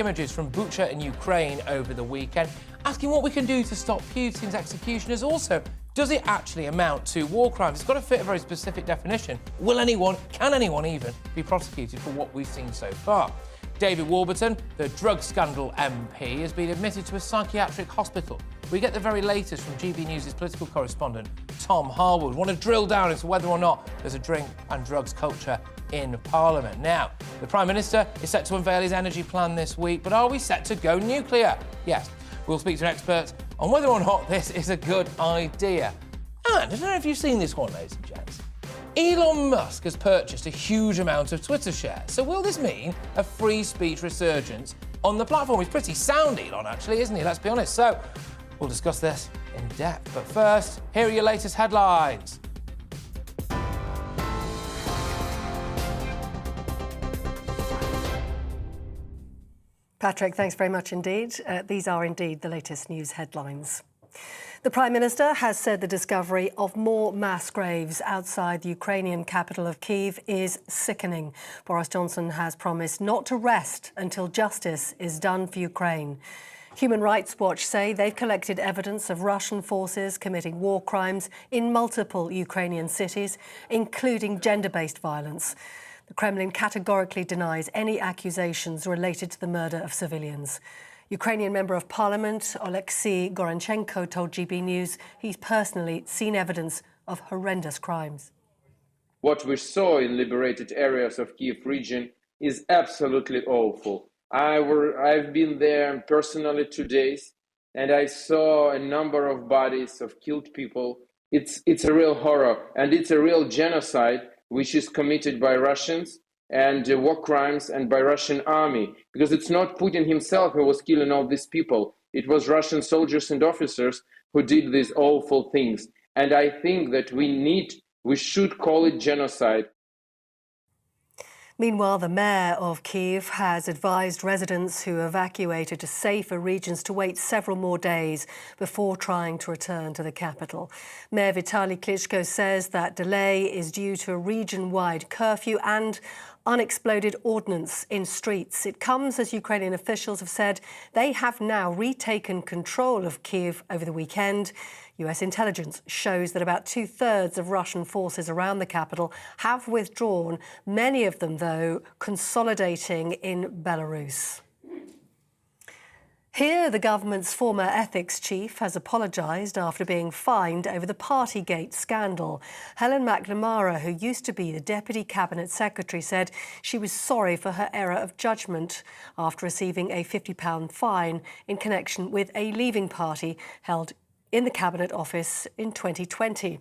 Images from Bucha in Ukraine over the weekend, asking what we can do to stop Putin's executioners. Also, does it actually amount to war crimes? It's got to fit a very specific definition. Can anyone even be prosecuted for what we've seen so far? David Warburton, the drug scandal MP, has been admitted to a psychiatric hospital. We get the very latest from GBNews' political correspondent, Tom Harwood. Want to drill down into whether or not there's a drink and drugs culture in Parliament. Now, the Prime Minister is set to unveil his energy plan this week, but are we set to go nuclear? Yes. We'll speak to an expert on whether or not this is a good idea. And I don't know if you've seen this one, ladies and gents. Elon Musk has purchased a huge amount of Twitter shares. So will this mean a free speech resurgence on the platform? He's pretty sound, Elon, actually, isn't he? Let's be honest. So we'll discuss this in depth. But first, here are your latest headlines. Patrick, thanks very much indeed. These are indeed the latest news headlines. The Prime Minister has said the discovery of more mass graves outside the Ukrainian capital of Kyiv is sickening. Boris Johnson has promised not to rest until justice is done for Ukraine. Human Rights Watch say they've collected evidence of Russian forces committing war crimes in multiple Ukrainian cities, including gender-based violence. The Kremlin categorically denies any accusations related to the murder of civilians. Ukrainian Member of Parliament Oleksiy Goranchenko told GB News he's personally seen evidence of horrendous crimes. What we saw in liberated areas of Kyiv region is absolutely awful. I've been there personally 2 days, and I saw a number of bodies of killed people. It's a real horror, and it's a real genocide which is committed by Russians and war crimes and by Russian army. Because it's not Putin himself who was killing all these people. It was Russian soldiers and officers who did these awful things. And I think that we should call it genocide. Meanwhile, the mayor of Kyiv has advised residents who evacuated to safer regions to wait several more days before trying to return to the capital. Mayor Vitaly Klitschko says that delay is due to a region-wide curfew and unexploded ordnance in streets. It comes as Ukrainian officials have said they have now retaken control of Kyiv over the weekend. US intelligence shows that about 2/3 of Russian forces around the capital have withdrawn, many of them, though, consolidating in Belarus. Here, the government's former ethics chief has apologised after being fined over the Partygate scandal. Helen McNamara, who used to be the Deputy Cabinet Secretary, said she was sorry for her error of judgment after receiving a £50 fine in connection with a leaving party held in the Cabinet Office in 2020.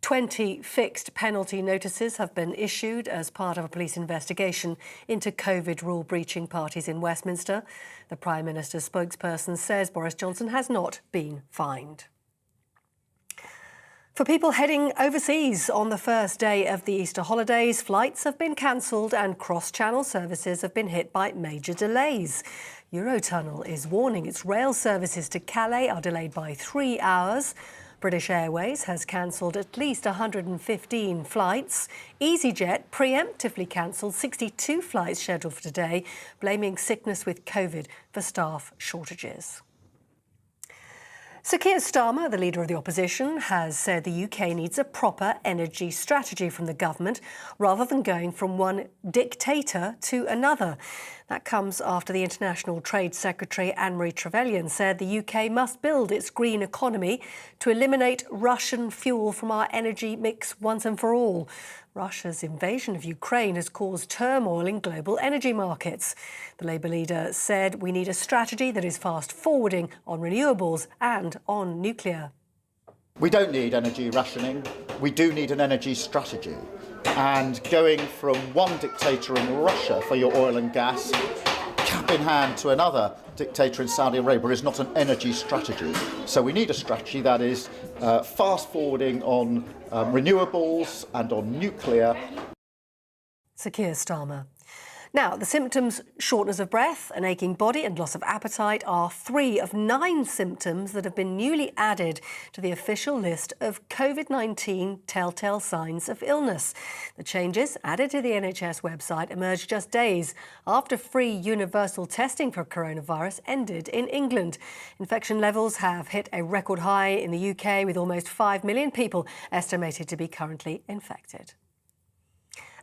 20 fixed penalty notices have been issued as part of a police investigation into COVID rule-breaching parties in Westminster. The Prime Minister's spokesperson says Boris Johnson has not been fined. For people heading overseas on the first day of the Easter holidays, flights have been cancelled and cross-channel services have been hit by major delays. Eurotunnel is warning its rail services to Calais are delayed by 3 hours. British Airways has cancelled at least 115 flights. EasyJet preemptively cancelled 62 flights scheduled for today, blaming sickness with COVID for staff shortages. Sir Keir Starmer, the leader of the opposition, has said the UK needs a proper energy strategy from the government rather than going from one dictator to another. That comes after the International Trade Secretary Anne-Marie Trevelyan said the UK must build its green economy to eliminate Russian fuel from our energy mix once and for all. Russia's invasion of Ukraine has caused turmoil in global energy markets. The Labour leader said we need a strategy that is fast-forwarding on renewables and on nuclear. We don't need energy rationing. We do need an energy strategy. And going from one dictator in Russia for your oil and gas, cap in hand to another dictator in Saudi Arabia is not an energy strategy. So we need a strategy that is fast-forwarding on renewables and on nuclear. Sir Keir Starmer. Now, the symptoms, shortness of breath, an aching body and loss of appetite, are 3 of 9 symptoms that have been newly added to the official list of COVID-19 telltale signs of illness. The changes added to the NHS website emerged just days after free universal testing for coronavirus ended in England. Infection levels have hit a record high in the UK, with almost 5 million people estimated to be currently infected.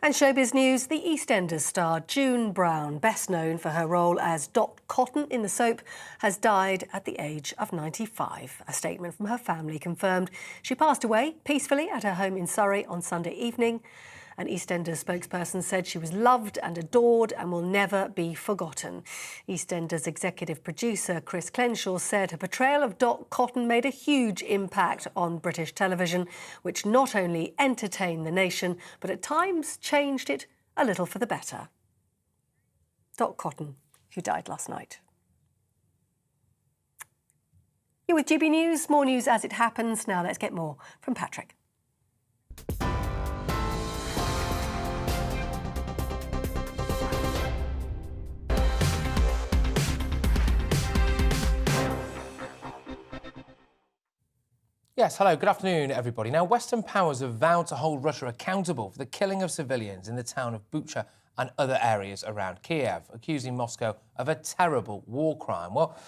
And showbiz news, the EastEnders star June Brown, best known for her role as Dot Cotton in the soap, has died at the age of 95. A statement from her family confirmed she passed away peacefully at her home in Surrey on Sunday evening. An EastEnders spokesperson said she was loved and adored and will never be forgotten. EastEnders executive producer Chris Crenshaw said her portrayal of Dot Cotton made a huge impact on British television, which not only entertained the nation, but at times changed it a little for the better. Dot Cotton, who died last night. You're with GB News, more news as it happens. Now let's get more from Patrick. Yes, hello, good afternoon, everybody. Now, Western powers have vowed to hold Russia accountable for the killing of civilians in the town of Bucha and other areas around Kiev, accusing Moscow of a terrible war crime. Well,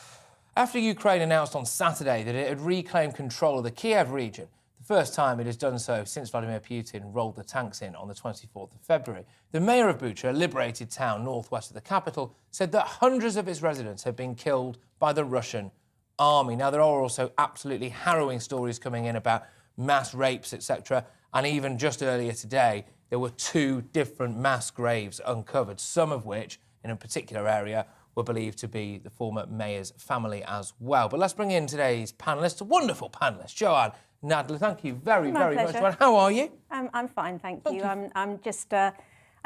after Ukraine announced on Saturday that it had reclaimed control of the Kiev region, the first time it has done so since Vladimir Putin rolled the tanks in on the 24th of February, the mayor of Bucha, a liberated town northwest of the capital, said that hundreds of its residents had been killed by the Russian army. Now, there are also absolutely harrowing stories coming in about mass rapes, etc. And even just earlier today, there were 2 different mass graves uncovered, some of which, in a particular area, were believed to be the former mayor's family as well. But let's bring in today's panellists, a wonderful panellist, Joanne Nadler. Thank you very much, Joanne. How are you? I'm fine, thank you. I'm just, I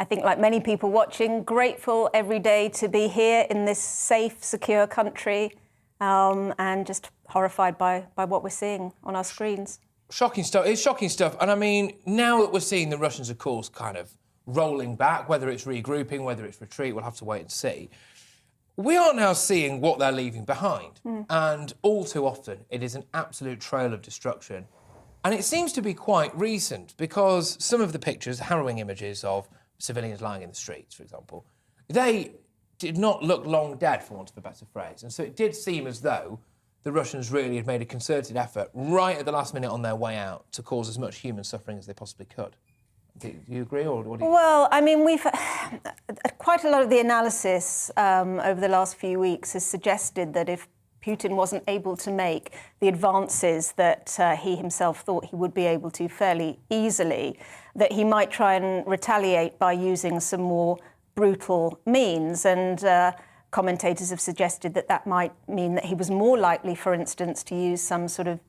think, like many people watching, grateful every day to be here in this safe, secure country. And just horrified by what we're seeing on our screens. Shocking stuff. It's shocking stuff. And I mean, now that we're seeing the Russians, of course, kind of rolling back, whether it's regrouping, whether it's retreat, we'll have to wait and see. We are now seeing what they're leaving behind. And all too often, it is an absolute trail of destruction. And it seems to be quite recent, because some of the pictures, harrowing images of civilians lying in the streets, for example, they did not look long dead, for want of a better phrase. And so it did seem as though the Russians really had made a concerted effort right at the last minute on their way out to cause as much human suffering as they possibly could. Do you agree, or what do you... Well, I mean, we've quite a lot of the analysis over the last few weeks has suggested that if Putin wasn't able to make the advances that he himself thought he would be able to fairly easily, that he might try and retaliate by using some more brutal means, and commentators have suggested that that might mean that he was more likely, for instance, to use some sort of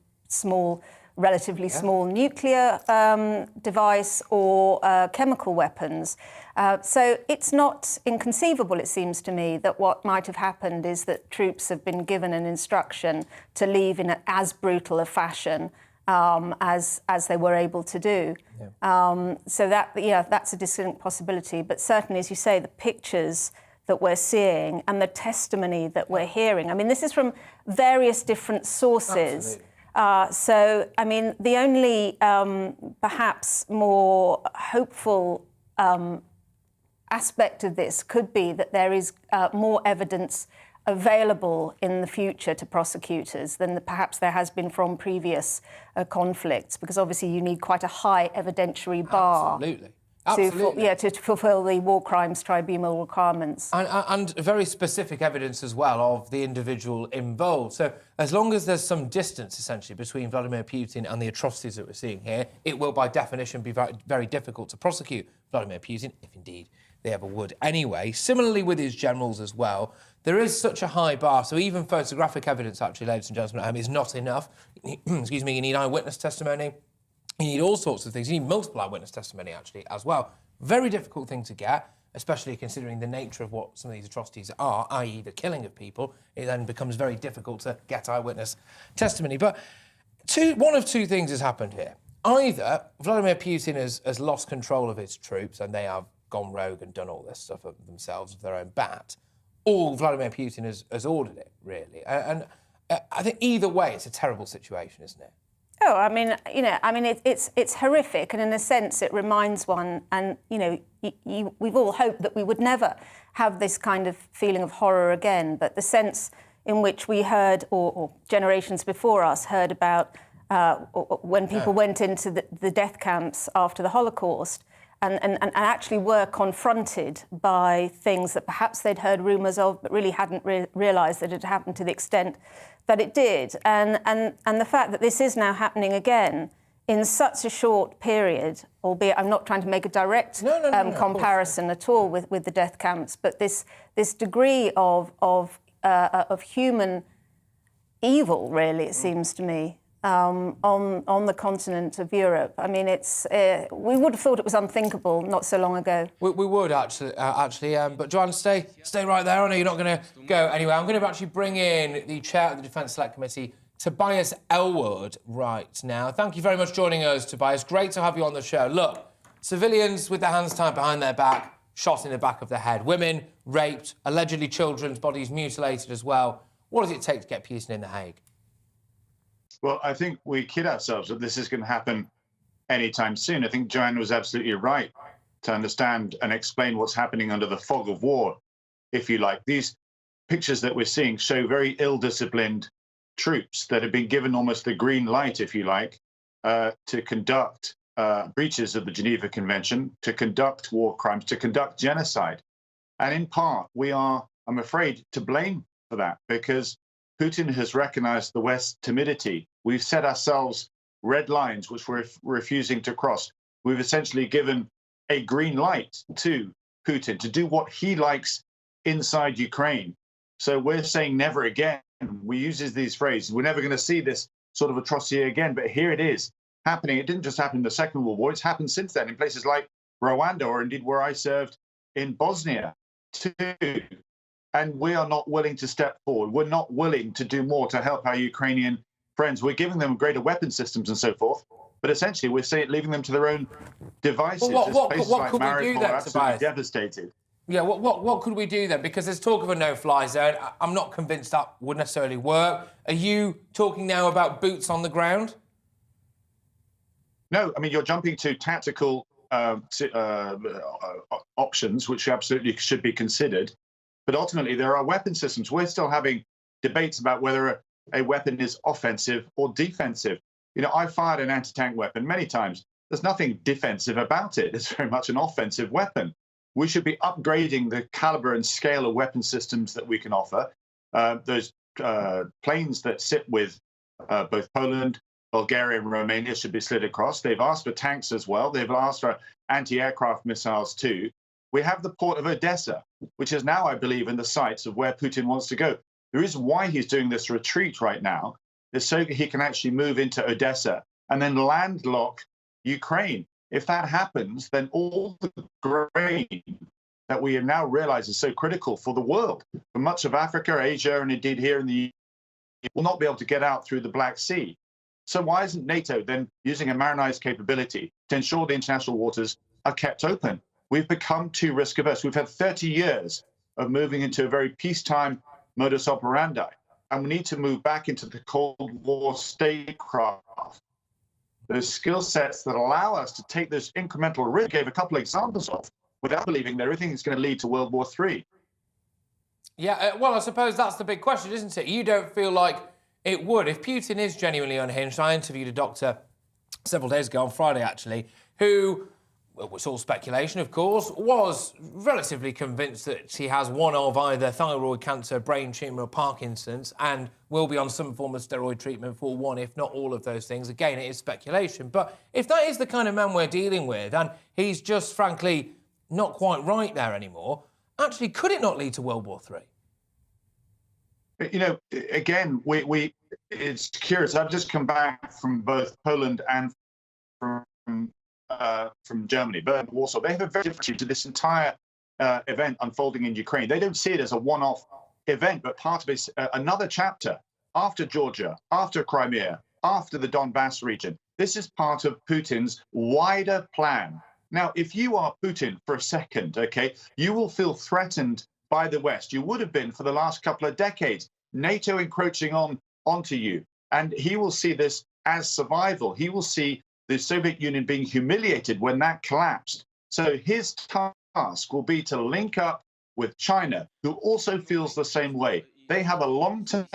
relatively small nuclear device or chemical weapons. So it's not inconceivable, it seems to me, that what might have happened is that troops have been given an instruction to leave in as brutal a fashion as they were able to do. Yeah. So that's a distinct possibility. But certainly, as you say, the pictures that we're seeing and the testimony that we're hearing, I mean, this is from various different sources. So, I mean, the only perhaps more hopeful aspect of this could be that there is more evidence available in the future to prosecutors than perhaps there has been from previous conflicts, because obviously you need quite a high evidentiary bar. Absolutely. To fulfil the war crimes tribunal requirements. And very specific evidence as well of the individual involved. So as long as there's some distance, essentially, between Vladimir Putin and the atrocities that we're seeing here, it will, by definition, be very, very difficult to prosecute Vladimir Putin, if indeed they ever would anyway. Similarly with his generals as well, there is such a high bar, so even photographic evidence, actually, ladies and gentlemen at home, is not enough. Excuse me, you need eyewitness testimony. You need all sorts of things. You need multiple eyewitness testimony, actually, as well. Very difficult thing to get, especially considering the nature of what some of these atrocities are, i.e. the killing of people. It then becomes very difficult to get eyewitness testimony. But one of two things has happened here. Either Vladimir Putin has lost control of his troops and they have gone rogue and done all this stuff of themselves with their own bat, or Vladimir Putin has ordered it, really. And I think either way, it's a terrible situation, isn't it? Oh, I mean, it's horrific, and in a sense, it reminds one. And we've all hoped that we would never have this kind of feeling of horror again. But the sense in which we heard, or generations before us heard about, when people went into the death camps after the Holocaust, and actually were confronted by things that perhaps they'd heard rumours of, but really hadn't realised that it had happened to the extent that it did. And the fact that this is now happening again in such a short period, albeit I'm not trying to make a direct comparison at all with the death camps, but this degree of human evil, really, it seems to me, on the continent of Europe. I mean, we would have thought it was unthinkable not so long ago. We would actually. But Joanne, stay right there. I know you're not going to go anywhere. I'm going to actually bring in the chair of the Defence Select Committee, Tobias Ellwood, right now. Thank you very much for joining us, Tobias. Great to have you on the show. Look, civilians with their hands tied behind their back, shot in the back of the head. Women raped, allegedly children's bodies mutilated as well. What does it take to get Putin in The Hague? Well, I think we kid ourselves that this is going to happen anytime soon. I think Joanne was absolutely right to understand and explain what's happening under the fog of war, if you like. These pictures that we're seeing show very ill-disciplined troops that have been given almost the green light, if you like, to conduct breaches of the Geneva Convention, to conduct war crimes, to conduct genocide. And in part, we are, I'm afraid, to blame for that, because Putin has recognized the West's timidity. We've set ourselves red lines, which we're refusing to cross. We've essentially given a green light to Putin to do what he likes inside Ukraine. So we're saying never again. We use these phrases. We're never going to see this sort of atrocity again. But here it is happening. It didn't just happen in the Second World War. It's happened since then in places like Rwanda, or indeed where I served in Bosnia too. And we are not willing to step forward. We're not willing to do more to help our Ukrainian friends. We're giving them greater weapon systems and so forth, but essentially we're leaving them to their own devices. Well, what places could like we do Mariupol then, are absolutely Tobias? devastated. Yeah, what could we do then? Because there's talk of a no-fly zone. I'm not convinced that would necessarily work. Are you talking now about boots on the ground? No, I mean, you're jumping to tactical options, which absolutely should be considered. But ultimately, there are weapon systems. We're still having debates about whether a weapon is offensive or defensive. I fired an anti-tank weapon many times. There's nothing defensive about it. It's very much an offensive weapon. We should be upgrading the caliber and scale of weapon systems that we can offer. Those planes that sit with both Poland, Bulgaria, and Romania should be slid across. They've asked for tanks as well. They've asked for anti-aircraft missiles too. We have the port of Odessa, which is now, I believe, in the sights of where Putin wants to go. The reason why he's doing this retreat right now is so he can actually move into Odessa and then landlock Ukraine. If that happens, then all the grain that we now realize is so critical for the world, for much of Africa, Asia, and indeed here in the EU, will not be able to get out through the Black Sea. So why isn't NATO then using a marinized capability to ensure the international waters are kept open? We've become too risk averse. We've had 30 years of moving into a very peacetime modus operandi, and we need to move back into the Cold War statecraft. Those skill sets that allow us to take this incremental risk, I gave a couple of examples of, without believing that everything is going to lead to World War III. Yeah, well, I suppose that's the big question, isn't it? You don't feel like it would. If Putin is genuinely unhinged, I interviewed a doctor several days ago, on Friday actually, who, well, it's all speculation, of course, was relatively convinced that he has one of either thyroid cancer, brain tumour or Parkinson's, and will be on some form of steroid treatment for one, if not all of those things. Again, it is speculation. But if that is the kind of man we're dealing with, and he's just, frankly, not quite right there anymore, actually, could it not lead to World War III? Again, it's curious. I've just come back from both Poland and from Germany, Berlin, Warsaw. They have a very different attitude to this entire event unfolding in Ukraine. They don't see it as a one-off event, but part of it, another chapter after Georgia, after Crimea, after the Donbass region. This is part of Putin's wider plan, Now, if you are Putin for a second, okay, you will feel threatened by the West. You would have been for the last couple of decades, NATO encroaching onto you. And he will see this as survival. He will see the Soviet Union being humiliated when that collapsed. So his task will be to link up with China, who also feels the same way. They have a long-term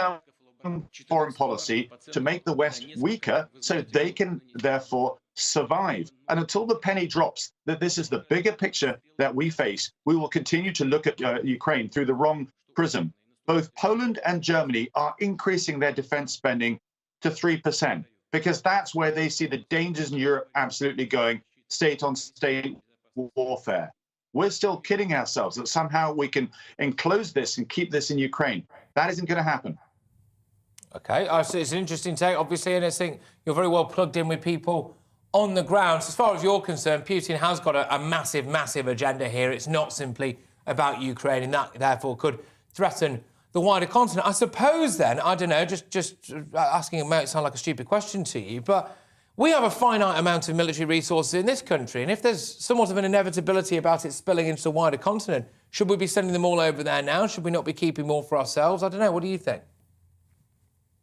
foreign policy to make the West weaker so they can therefore survive. And until the penny drops that this is the bigger picture that we face, we will continue to look at Ukraine through the wrong prism. Both Poland and Germany are increasing their defense spending to 3%, because that's where they see the dangers in Europe absolutely going, state-on-state warfare. We're still kidding ourselves that somehow we can enclose this and keep this in Ukraine. That isn't going to happen. Okay, so it's an interesting take, obviously, and I think you're very well plugged in with people on the ground. So as far as you're concerned, Putin has got a massive, massive agenda here. It's not simply about Ukraine, and that, therefore, could threaten the wider continent. I suppose, then, I don't know, just asking, it might sound like a stupid question to you, but we have a finite amount of military resources in this country, and if there's somewhat of an inevitability about it spilling into the wider continent, should we be sending them all over there now? Should we not be keeping more for ourselves? I don't know. What do you think?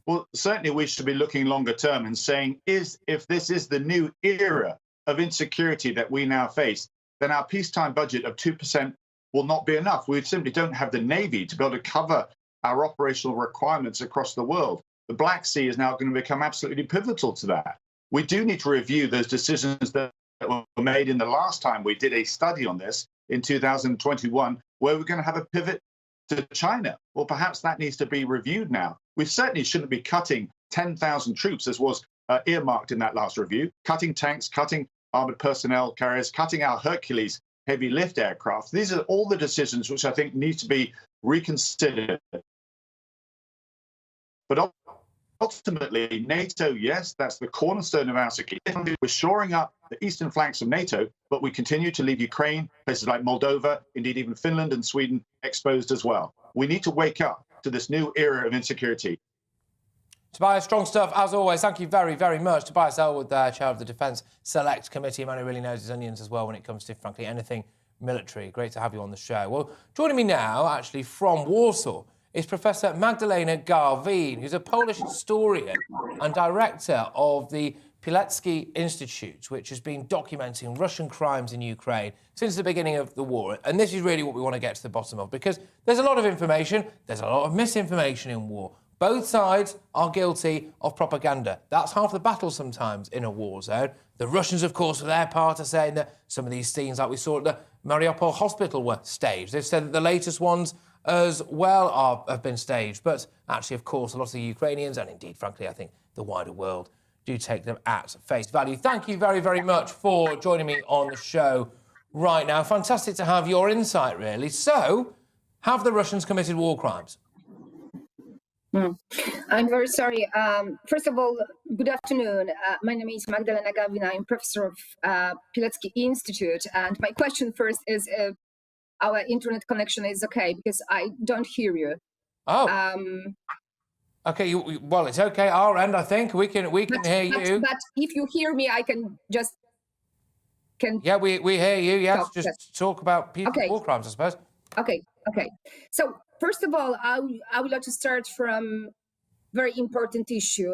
Well, certainly we should be looking longer term and saying, if this is the new era of insecurity that we now face, then our peacetime budget of 2% will not be enough. We simply don't have the Navy to be able to cover our operational requirements across the world. The Black Sea is now going to become absolutely pivotal to that. We do need to review those decisions that were made in the last time we did a study on this in 2021, where we're going to have a pivot to China. Well, perhaps that needs to be reviewed now. We certainly shouldn't be cutting 10,000 troops, as was earmarked in that last review, cutting tanks, cutting armored personnel carriers, cutting our Hercules heavy lift aircraft. These are all the decisions which I think need to be reconsidered. But ultimately, NATO, yes, that's the cornerstone of our security. We're shoring up the eastern flanks of NATO, but we continue to leave Ukraine, places like Moldova, indeed even Finland and Sweden, exposed as well. We need to wake up to this new era of insecurity. Tobias, strong stuff, as always. Thank you very, very much. Tobias Elwood, chair of the Defence Select Committee. A man who really knows his onions as well when it comes to, frankly, anything military. Great to have you on the show. Well, joining me now, actually, from Warsaw, is Professor Magdalena Garwin, who's a Polish historian and director of the Pilecki Institute, which has been documenting Russian crimes in Ukraine since the beginning of the war. And this is really what we want to get to the bottom of, because there's a lot of information, there's a lot of misinformation in war. Both sides are guilty of propaganda. That's half the battle sometimes in a war zone. The Russians, of course, for their part, are saying that some of these scenes, like we saw at the Mariupol hospital, were staged. They've said that the latest ones as well have been staged. But actually, of course, a lot of the Ukrainians, and indeed, frankly, I think the wider world, do take them at face value. Thank you very, very much for joining me on the show right now. Fantastic to have your insight, really. So, have the Russians committed war crimes? I'm very sorry. First of all, good afternoon. My name is Magdalena Garwin. I'm professor of Pilecki Institute. And my question first is if our internet connection is okay, because I don't hear you. Oh. Okay, well, it's okay our end, I think. We can hear you. But if you hear me, I can just... Yeah, we hear you, yes. Just talk about war crimes, I suppose. Okay. So, first of all, I would like to start from a very important issue.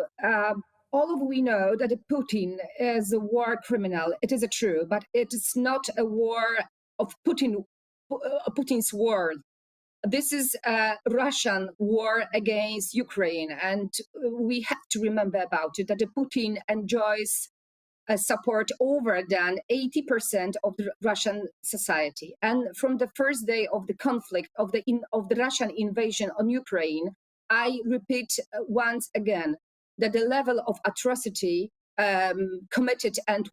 All of we know that Putin is a war criminal. It is true, but it is not a war of Putin's war. This is a Russian war against Ukraine, and we have to remember about it, that Putin enjoys support over than 80% of the Russian society. And from the first day of the conflict, of the Russian invasion on Ukraine, I repeat once again that the level of atrocity committed and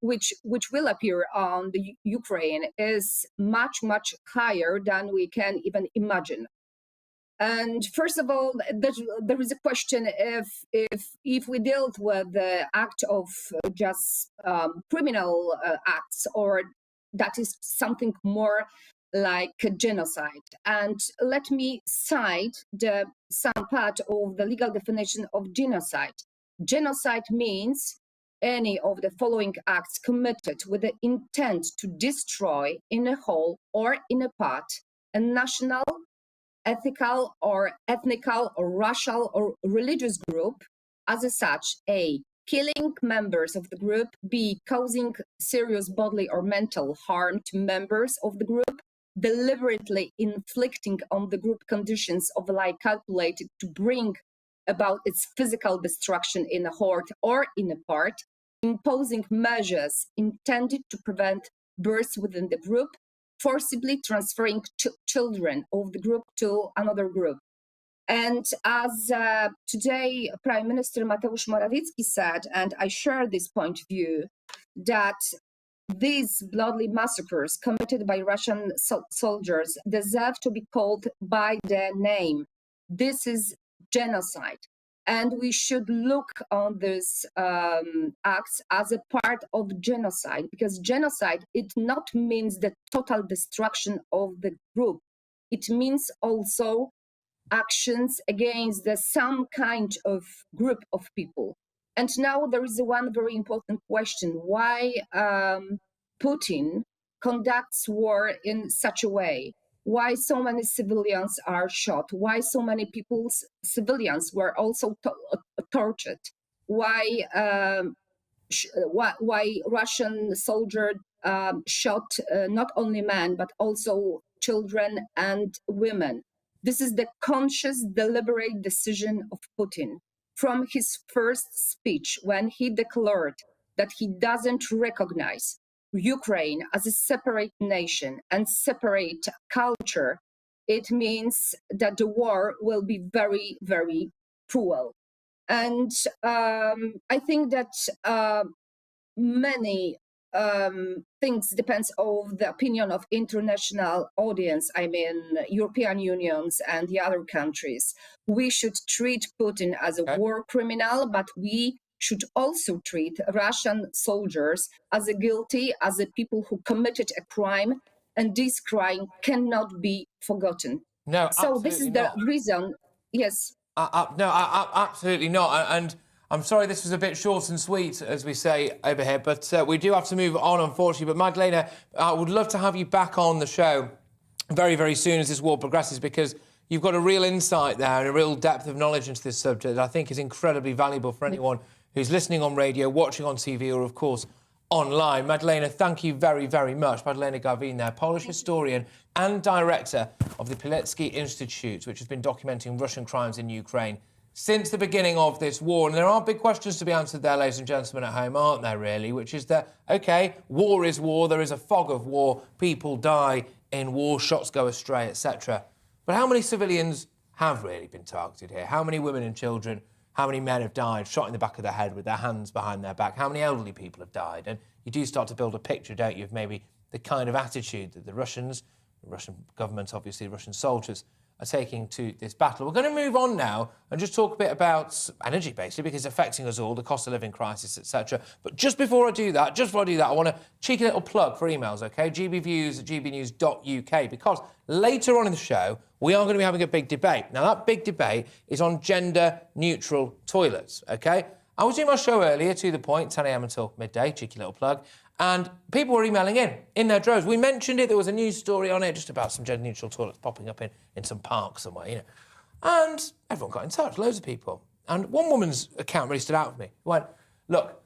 which will appear on the Ukraine is much, much higher than we can even imagine. And first of all, there is a question if we dealt with the act of just criminal acts, or that is something more like a genocide. And let me cite some part of the legal definition of genocide. Genocide means any of the following acts committed with the intent to destroy in a whole or in a part a national, ethical or ethnical or racial or religious group as such, A, killing members of the group, B, causing serious bodily or mental harm to members of the group, deliberately inflicting on the group conditions of life calculated to bring about its physical destruction in a whole or in a part, imposing measures intended to prevent births within the group, forcibly transferring children of the group to another group. And as today Prime Minister Mateusz Morawiecki said, and I share this point of view, that these bloody massacres committed by Russian soldiers deserve to be called by their name. This is genocide. And we should look on these acts as a part of genocide, because genocide, it not means the total destruction of the group. It means also actions against some kind of group of people. And now there is one very important question: why Putin conducts war in such a way? Why so many civilians are shot? Why so many civilians were also tortured? Why Russian soldiers shot not only men but also children and women? This is the conscious, deliberate decision of Putin. From his first speech, when he declared that he doesn't recognize Ukraine as a separate nation and separate culture, it means that the war will be very, very cruel. And I think that many things depends on the opinion of international audience, I mean European unions and the other countries. We should treat Putin as a war criminal, but we should also treat Russian soldiers as a guilty, as a people who committed a crime, and this crime cannot be forgotten. No, so this is the reason. Yes. Absolutely not. And I'm sorry this was a bit short and sweet, as we say over here, but we do have to move on, unfortunately. But Magdalena, I would love to have you back on the show very, very soon as this war progresses, because you've got a real insight there and a real depth of knowledge into this subject that I think is incredibly valuable for anyone who's listening on radio, watching on TV, or, of course, online. Magdalena, thank you very, very much. Magdalena Gawin there, Polish historian and director of the Pilecki Institute, which has been documenting Russian crimes in Ukraine since the beginning of this war. And there are big questions to be answered there, ladies and gentlemen at home, aren't there, really? Which is that, OK, war is war, there is a fog of war, people die in war, shots go astray, etc. But how many civilians have really been targeted here? How many women and children, how many men have died, shot in the back of the head with their hands behind their back? How many elderly people have died? And you do start to build a picture, don't you, of maybe the kind of attitude that the Russian government, obviously, Russian soldiers, are taking to this battle. We're going to move on now and just talk a bit about energy, basically, because it's affecting us all, the cost of living crisis, etc. But just before I do that, I want a cheeky little plug for emails, OK? gbviews@gbnews.uk, because later on in the show, we are going to be having a big debate. Now, that big debate is on gender-neutral toilets, OK? I was doing my show earlier, to the point, 10 a.m. until midday, cheeky little plug, and people were emailing in their droves. We mentioned it, there was a news story on it just about some gender-neutral toilets popping up in some park somewhere, you know. And everyone got in touch, loads of people. And one woman's account really stood out for me. She went, look,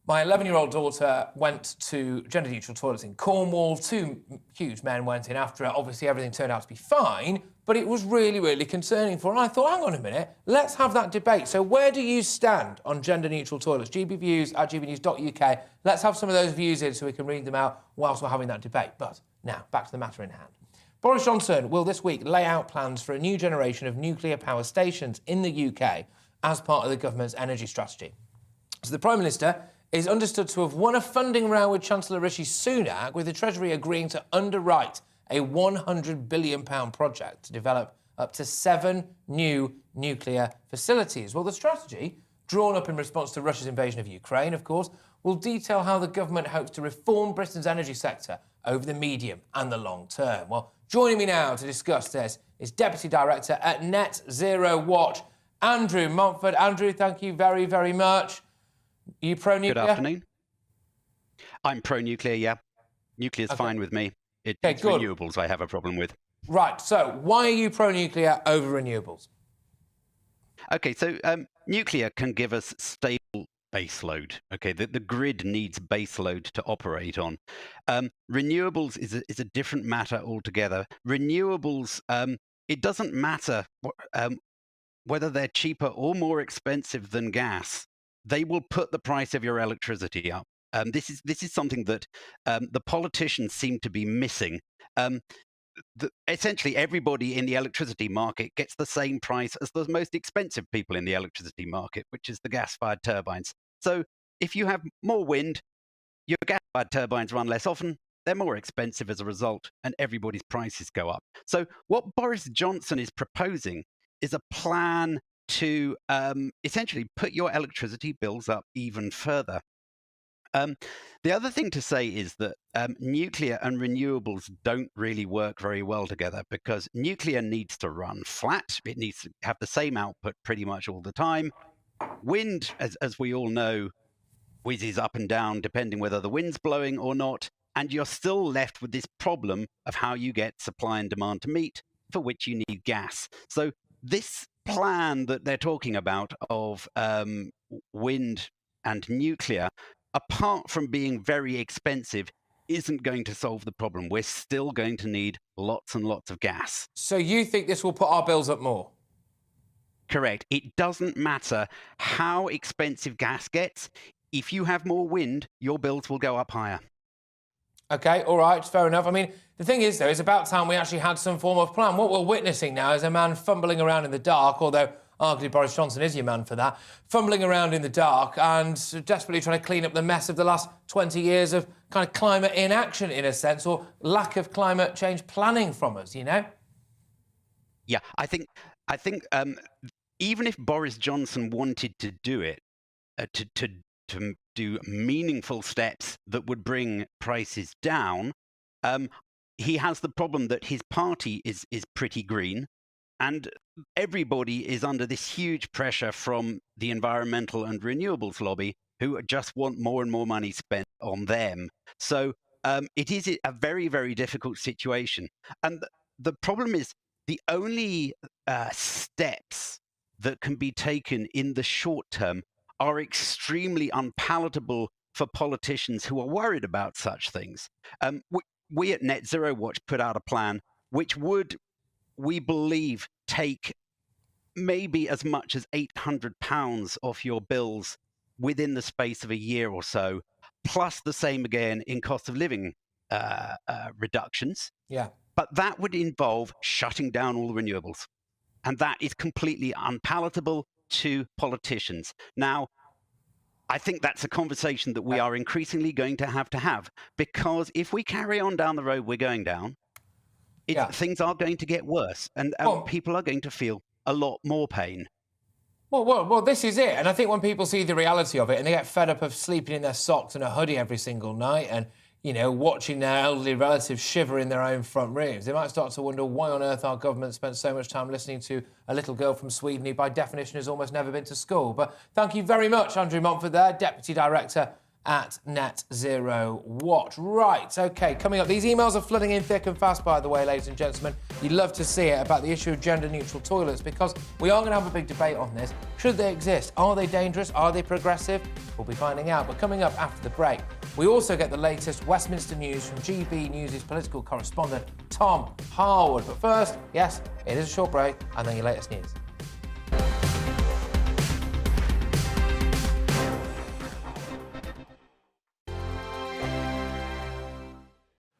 my 11-year-old daughter went to gender-neutral toilets in Cornwall. 2 huge men went in after her. Obviously, everything turned out to be fine, but it was really, really concerning for her. And I thought, hang on a minute, let's have that debate. So where do you stand on gender-neutral toilets? gbviews@gbnews.uk. Let's have some of those views in so we can read them out whilst we're having that debate. But now, back to the matter in hand. Boris Johnson will this week lay out plans for a new generation of nuclear power stations in the UK as part of the government's energy strategy. So the Prime Minister is understood to have won a funding round with Chancellor Rishi Sunak, with the Treasury agreeing to underwrite a £100 billion project to develop up to 7 new nuclear facilities. Well, the strategy, drawn up in response to Russia's invasion of Ukraine, of course, will detail how the government hopes to reform Britain's energy sector over the medium and the long term. Well, joining me now to discuss this is Deputy Director at Net Zero Watch, Andrew Montford. Andrew, thank you very, very much. Are you pro-nuclear? Good afternoon. I'm pro-nuclear, yeah. Nuclear's fine with me. It's good. renewables I have a problem with. Right, so why are you pro-nuclear over renewables? Okay, so nuclear can give us stable baseload. Okay, the grid needs baseload to operate on. Renewables is a different matter altogether. Renewables, it doesn't matter whether they're cheaper or more expensive than gas. They will put the price of your electricity up. This is something that the politicians seem to be missing. Essentially, everybody in the electricity market gets the same price as the most expensive people in the electricity market, which is the gas-fired turbines. So if you have more wind, your gas-fired turbines run less often, they're more expensive as a result, and everybody's prices go up. So what Boris Johnson is proposing is a plan to essentially put your electricity bills up even further. The other thing to say is that nuclear and renewables don't really work very well together, because nuclear needs to run flat. It needs to have the same output pretty much all the time. Wind, as we all know, whizzes up and down depending whether the wind's blowing or not. And you're still left with this problem of how you get supply and demand to meet, for which you need gas. So this plan that they're talking about of wind and nuclear, apart from being very expensive, isn't going to solve the problem. We're still going to need lots and lots of gas. So you think this will put our bills up more? Correct. It doesn't matter how expensive gas gets. If you have more wind, your bills will go up higher. OK, all right, fair enough. I mean, the thing is, though, it's about time we actually had some form of plan. What we're witnessing now is a man fumbling around in the dark, although arguably Boris Johnson is your man for that, fumbling around in the dark and desperately trying to clean up the mess of the last 20 years of kind of climate inaction, in a sense, or lack of climate change planning from us, you know? Yeah, I think even if Boris Johnson wanted to do it, to do meaningful steps that would bring prices down, he has the problem that his party is pretty green, and everybody is under this huge pressure from the environmental and renewables lobby, who just want more and more money spent on them. So it is a very, very difficult situation. And the problem is the only steps that can be taken in the short term are extremely unpalatable for politicians who are worried about such things. We at Net Zero Watch put out a plan which would, we believe, take maybe as much as £800 off your bills within the space of a year or so, plus the same again in cost of living reductions. Yeah. But that would involve shutting down all the renewables. And that is completely unpalatable to politicians. Now, I think that's a conversation that we are increasingly going to have, because if we carry on down the road we're going down, things are going to get worse, and people are going to feel a lot more pain. Well, this is it. And I think when people see the reality of it and they get fed up of sleeping in their socks and a hoodie every single night and, you know, watching their elderly relatives shiver in their own front rooms, they might start to wonder why on earth our government spent so much time listening to a little girl from Sweden who, by definition, has almost never been to school. But thank you very much, Andrew Montfort there, Deputy Director at Net Zero Watch. Right, OK, coming up, these emails are flooding in thick and fast, by the way, ladies and gentlemen. You'd love to see it, about the issue of gender-neutral toilets, because we are going to have a big debate on this. Should they exist? Are they dangerous? Are they progressive? We'll be finding out. But coming up after the break, we also get the latest Westminster news from GBNews' political correspondent, Tom Harwood. But first, yes, it is a short break, and then your latest news.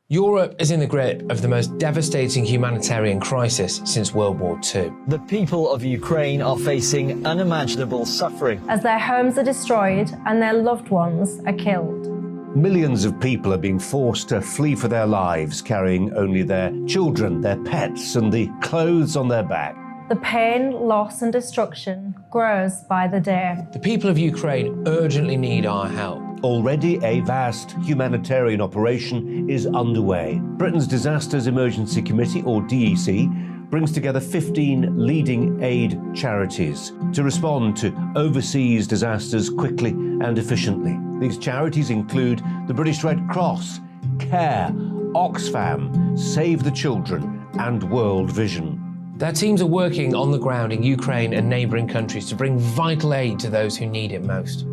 Europe is in the grip of the most devastating humanitarian crisis since World War II. The people of Ukraine are facing unimaginable suffering as their homes are destroyed and their loved ones are killed. Millions of people are being forced to flee for their lives, carrying only their children, their pets, and the clothes on their back. The pain, loss, and destruction grows by the day. The people of Ukraine urgently need our help. Already a vast humanitarian operation is underway. Britain's Disasters Emergency Committee, or DEC, brings together 15 leading aid charities to respond to overseas disasters quickly and efficiently. These charities include the British Red Cross, CARE, Oxfam, Save the Children, and World Vision. Their teams are working on the ground in Ukraine and neighbouring countries to bring vital aid to those who need it most.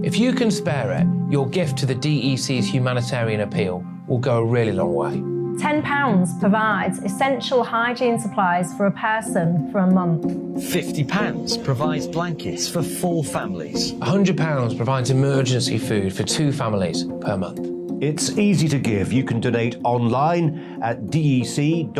If you can spare it, your gift to the DEC's humanitarian appeal will go a really long way. £10 provides essential hygiene supplies for a person for a month. £50 provides blankets for 4 families. £100 provides emergency food for 2 families per month. It's easy to give. You can donate online at dec.org.uk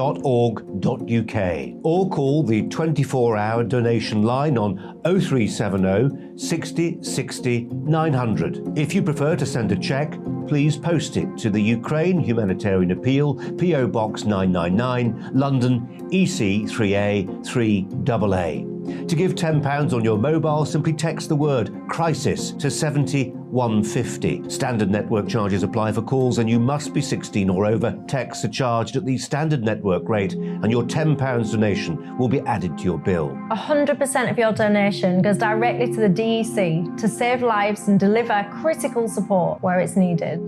or call the 24-hour donation line on 0370 60 60 900. If you prefer to send a cheque, please post it to the Ukraine Humanitarian Appeal, PO Box 999, London EC3A 3AA. To give £10 on your mobile, simply text the word crisis to 70150. Standard network charges apply for calls and you must be 16 or over. Texts are charged at the standard network rate and your £10 donation will be added to your bill. 100% of your donation goes directly to the DEC to save lives and deliver critical support where it's needed.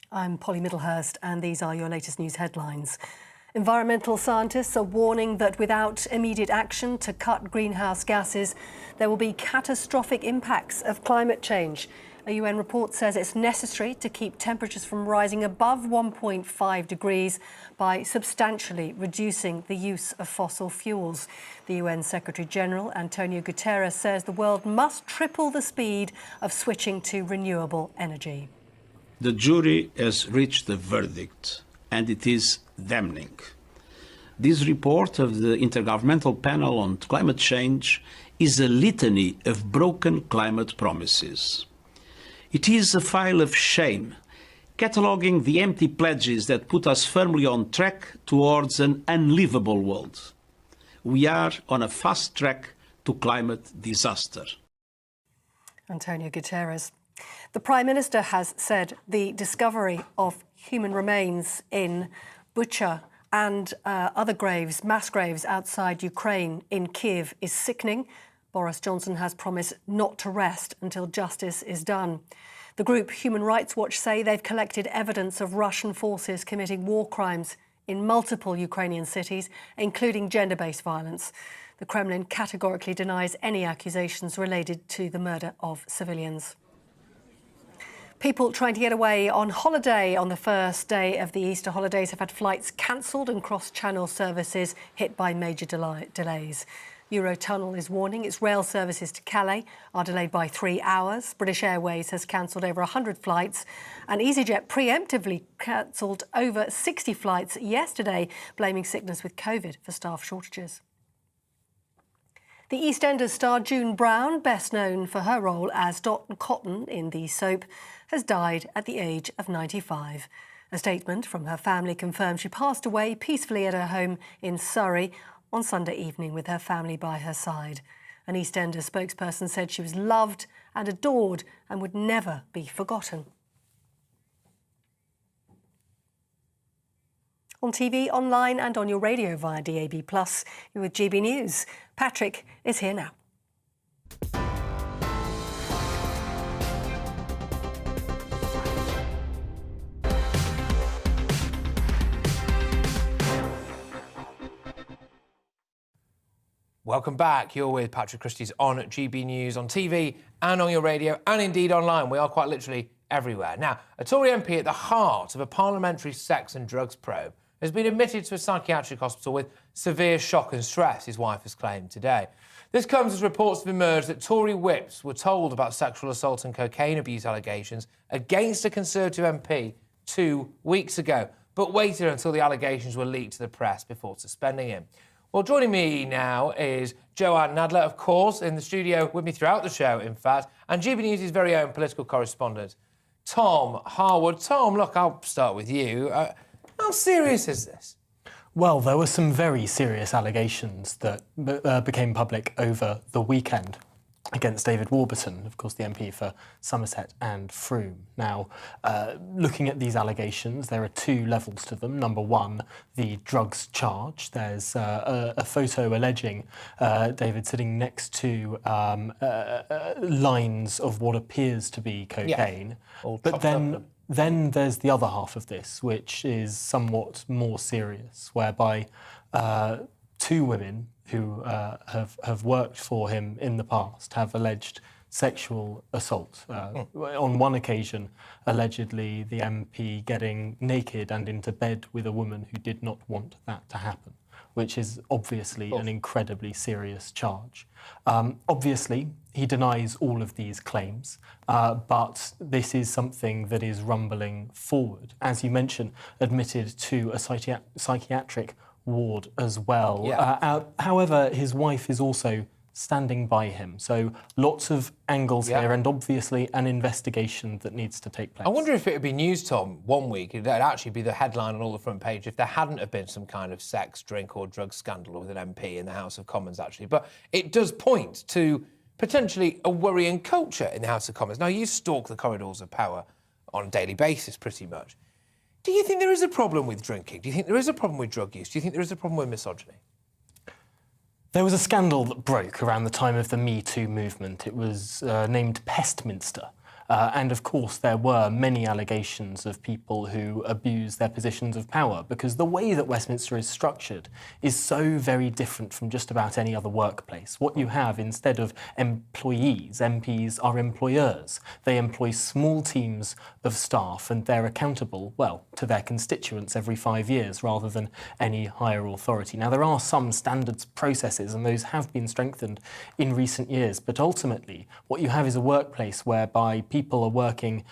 I'm Polly Middlehurst, and these are your latest news headlines. Environmental scientists are warning that without immediate action to cut greenhouse gases, there will be catastrophic impacts of climate change. A UN report says it's necessary to keep temperatures from rising above 1.5 degrees by substantially reducing the use of fossil fuels. The UN Secretary-General, Antonio Guterres, says the world must triple the speed of switching to renewable energy. The jury has reached a verdict, and it is damning. This report of the Intergovernmental Panel on Climate Change is a litany of broken climate promises. It is a file of shame, cataloguing the empty pledges that put us firmly on track towards an unlivable world. We are on a fast track to climate disaster. Antonio Guterres. The Prime Minister has said the discovery of human remains in Bucha and other graves, mass graves outside Ukraine in Kiev is sickening. Boris Johnson has promised not to rest until justice is done. The group Human Rights Watch say they've collected evidence of Russian forces committing war crimes in multiple Ukrainian cities, including gender-based violence. The Kremlin categorically denies any accusations related to the murder of civilians. People trying to get away on holiday on the first day of the Easter holidays have had flights cancelled and cross-channel services hit by major delays. Eurotunnel is warning its rail services to Calais are delayed by 3 hours. British Airways has cancelled over 100 flights, and EasyJet preemptively cancelled over 60 flights yesterday, blaming sickness with COVID for staff shortages. The EastEnders star June Brown, best known for her role as Dot Cotton in the soap, has died at the age of 95. A statement from her family confirmed she passed away peacefully at her home in Surrey on Sunday evening with her family by her side. An EastEnders spokesperson said she was loved and adored and would never be forgotten. On TV, online and on your radio via DAB+, you're with GB News. Patrick is here now. Welcome back. You're with Patrick Christie's on GB News, on TV and on your radio, and indeed online. We are quite literally everywhere. Now, a Tory MP at the heart of a parliamentary sex and drugs probe has been admitted to a psychiatric hospital with severe shock and stress, his wife has claimed today. This comes as reports have emerged that Tory whips were told about sexual assault and cocaine abuse allegations against a Conservative MP 2 weeks ago, but waited until the allegations were leaked to the press before suspending him. Well, joining me now is Joanne Nadler, of course, in the studio with me throughout the show, in fact, and GB News' very own political correspondent, Tom Harwood. Tom, look, I'll start with you. How serious is this? Well, there were some very serious allegations that became public over the weekend. against David Warburton, of course the MP for Somerset and Frome. Now, looking at these allegations, there are two levels to them. Number one, the drugs charge. There's a photo alleging David sitting next to lines of what appears to be cocaine. Yeah. But then there's the other half of this, which is somewhat more serious, whereby two women who have worked for him in the past have alleged sexual assault. On one occasion, allegedly, the MP getting naked and into bed with a woman who did not want that to happen, which is obviously an incredibly serious charge. Obviously, he denies all of these claims, but this is something that is rumbling forward. As you mentioned, admitted to a psychiatric ward as well. Yeah. However, his wife is also standing by him. So lots of angles here, and obviously an investigation that needs to take place. I wonder if it would be news, Tom, one week, it'd actually be the headline on all the front page if there hadn't have been some kind of sex, drink or drug scandal with an MP in the House of Commons, actually. But it does point to potentially a worrying culture in the House of Commons. Now, you stalk the corridors of power on a daily basis, pretty much. Do you think there is a problem with drinking? Do you think there is a problem with drug use? Do you think there is a problem with misogyny? There was a scandal that broke around the time of the Me Too movement. It was named Pestminster. And of course, there were many allegations of people who abuse their positions of power, because the way that Westminster is structured is so very different from just about any other workplace. What you have, instead of employees, MPs are employers. They employ small teams of staff and they're accountable, well, to their constituents every 5 years rather than any higher authority. Now, there are some standards processes and those have been strengthened in recent years, but ultimately what you have is a workplace whereby people are working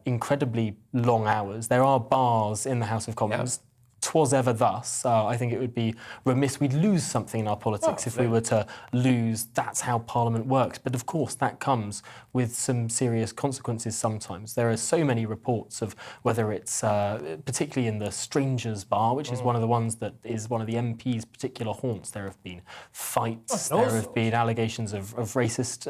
incredibly long hours. There are bars in the House of Commons. Yeah. 'Twas ever thus. I think it would be remiss. We'd lose something in our politics if we were to lose. That's how Parliament works. But of course, that comes with some serious consequences sometimes. There are so many reports of whether it's, particularly in the Strangers Bar, which is one of the ones that is one of the MP's particular haunts. There have been fights, there have been allegations of racist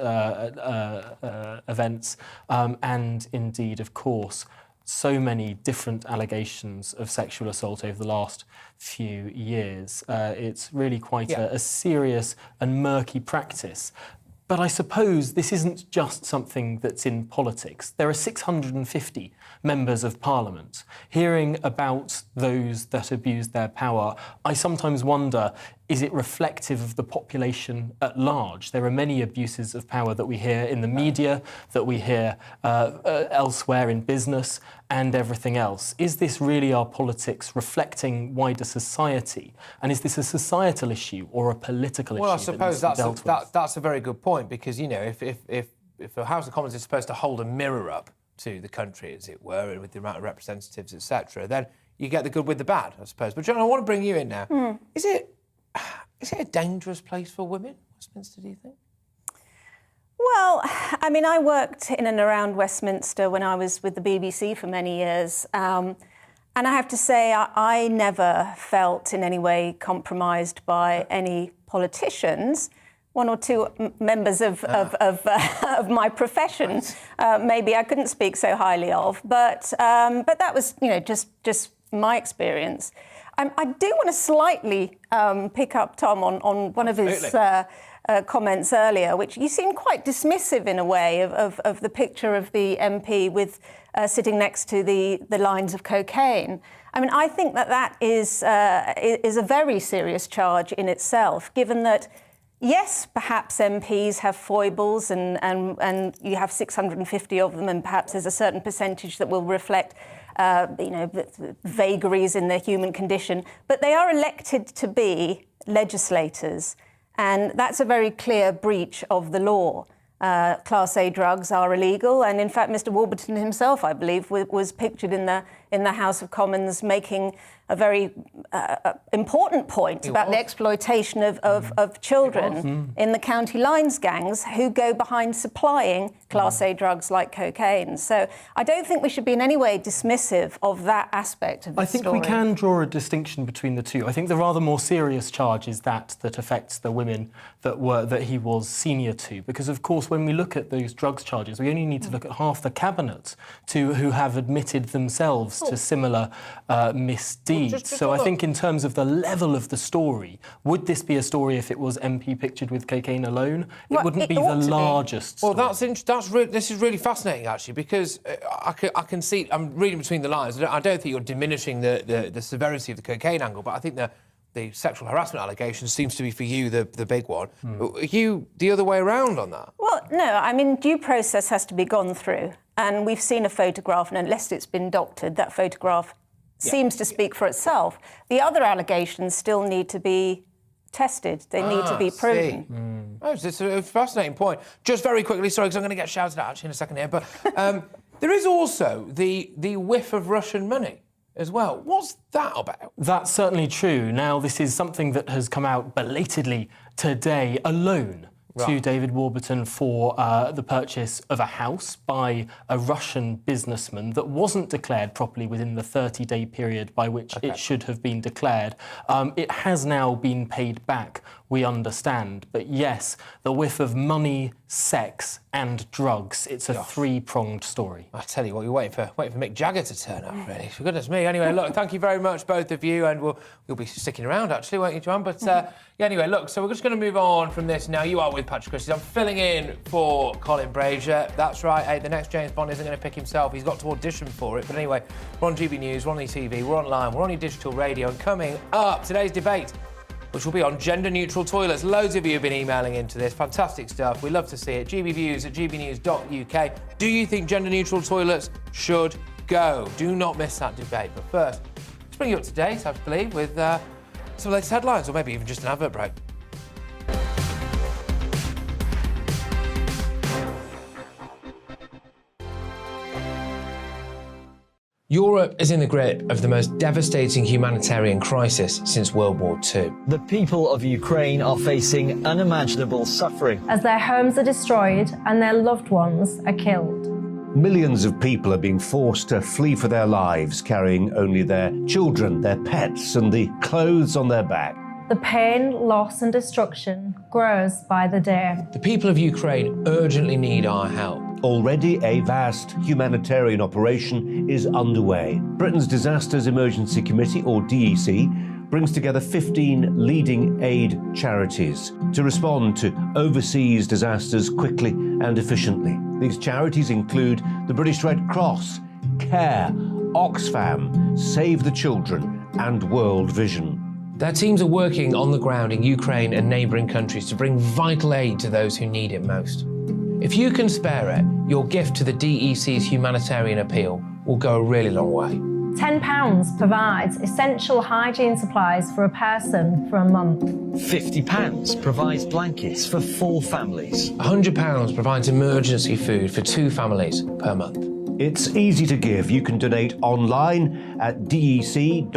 events, and indeed, of course, so many different allegations of sexual assault over the last few years. It's really quite a serious and murky practice. But I suppose this isn't just something that's in politics. There are 650 members of Parliament. Hearing about those that abuse their power, I sometimes wonder, is it reflective of the population at large? There are many abuses of power that we hear in the media, that we hear elsewhere in business and everything else. Is this really our politics reflecting wider society? And is this a societal issue or a political issue? Well, I suppose that's a very good point, because, you know, if the House of Commons is supposed to hold a mirror up to the country, as it were, and with the amount of representatives, etc., then you get the good with the bad, I suppose. But John, I want to bring you in now. Is it a dangerous place for women, Westminster, do you think? Well, I mean, I worked in and around Westminster when I was with the BBC for many years. And I have to say, I never felt in any way compromised by any politicians. One or two members of my profession, maybe I couldn't speak so highly of, but that was, you know, just my experience. I do want to slightly pick up, Tom, on one of his comments earlier, which you seemed quite dismissive in a way of the picture of the MP with sitting next to the lines of cocaine. I mean, I think that is a very serious charge in itself, given that, yes, perhaps MPs have foibles and you have 650 of them, and perhaps there's a certain percentage that will reflect vagaries in the human condition, but they are elected to be legislators, and that's a very clear breach of the law. Class A drugs are illegal. And in fact, Mr. Warburton himself, I believe, was pictured in the House of Commons making a very important point about the exploitation of children in the county lines gangs who go behind supplying Class A drugs like cocaine. So I don't think we should be in any way dismissive of that aspect of the story. I think we can draw a distinction between the two. I think the rather more serious charge is that affects the women that he was senior to, because of course when we look at those drugs charges, we only need to look at half the cabinet who have admitted themselves to similar misdeeds. So I think in terms of the level of the story, would this be a story if it was MP pictured with cocaine alone? It wouldn't be the largest story. Well, this is really fascinating, actually, because I can see, I'm reading between the lines. I don't think you're diminishing the severity of the cocaine angle, but I think the sexual harassment allegation seems to be, for you, the big one. Are you the other way around on that? Well, no, I mean, due process has to be gone through. And we've seen a photograph, and unless it's been doctored, that photograph seems to speak for itself. The other allegations still need to be tested. They need to be proven. Oh, it's a fascinating point. Just very quickly, sorry, because I'm going to get shouted at actually in a second here, but there is also the whiff of Russian money as well. What's that about? That's certainly true. Now, this is something that has come out belatedly today, a loan to David Warburton for the purchase of a house by a Russian businessman that wasn't declared properly within the 30-day period by which it should have been declared. It has now been paid back, we understand. But yes, the whiff of money, sex and drugs. It's a three-pronged story. I tell you what, you're waiting for Mick Jagger to turn up, really. For goodness me. Anyway, look, thank you very much, both of you, and you'll be sticking around, actually, won't you, John? But yeah, anyway, look, so we're just going to move on from this now. You are with Patrick Christie. I'm filling in for Colin Brazier. That's right. Hey, the next James Bond isn't going to pick himself. He's got to audition for it. But anyway, we're on GBNews, we're on ETV, we're online, we're on your digital radio, and coming up, today's debate, which will be on gender-neutral toilets. Loads of you have been emailing into this. Fantastic stuff. We love to see it. gbviews@gbnews.uk. Do you think gender-neutral toilets should go? Do not miss that debate. But first, let's bring you up to date, I believe, with some of the latest headlines, or maybe even just an advert break. Europe is in the grip of the most devastating humanitarian crisis since World War II. The people of Ukraine are facing unimaginable suffering as their homes are destroyed and their loved ones are killed. Millions of people are being forced to flee for their lives, carrying only their children, their pets, and the clothes on their back. The pain, loss and destruction grows by the day. The people of Ukraine urgently need our help. Already a vast humanitarian operation is underway. Britain's Disasters Emergency Committee, or DEC, brings together 15 leading aid charities to respond to overseas disasters quickly and efficiently. These charities include the British Red Cross, CARE, Oxfam, Save the Children, and World Vision. Their teams are working on the ground in Ukraine and neighbouring countries to bring vital aid to those who need it most. If you can spare it, your gift to the DEC's humanitarian appeal will go a really long way. £10 provides essential hygiene supplies for a person for a month. £50 provides blankets for 4 families. £100 provides emergency food for 2 families per month. It's easy to give. You can donate online at dec.org.uk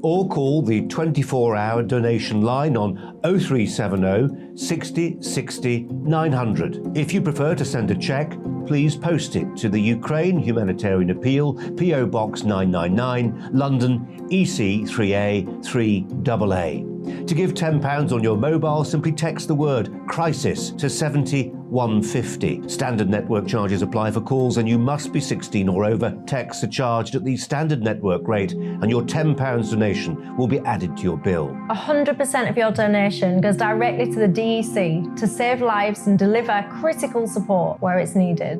or call the 24-hour donation line on 0370 60 60 900. If you prefer to send a cheque, please post it to the Ukraine Humanitarian Appeal, PO Box 999, London, EC 3A 3AA. To give £10 on your mobile, simply text the word crisis to 70150. Standard network charges apply for calls, and you must be 16 or over. Texts are charged at the standard network rate, and your £10 donation will be added to your bill. 100% of your donation goes directly to the DEC to save lives and deliver critical support where it's needed.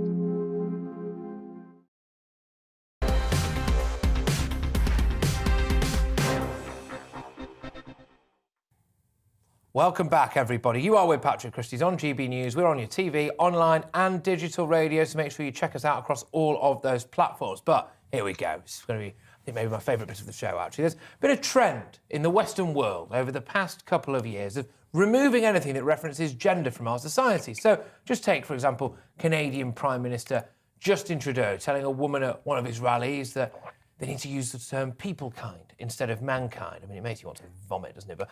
Welcome back, everybody. You are with Patrick Christie on GB News. We're on your TV, online and digital radio, so make sure you check us out across all of those platforms. But here we go. This is going to be, I think, maybe my favourite bit of the show, actually. There's been a trend in the Western world over the past couple of years of removing anything that references gender from our society. So just take, for example, Canadian Prime Minister Justin Trudeau telling a woman at one of his rallies that they need to use the term people-kind instead of mankind. I mean, it makes you want to vomit, doesn't it? But,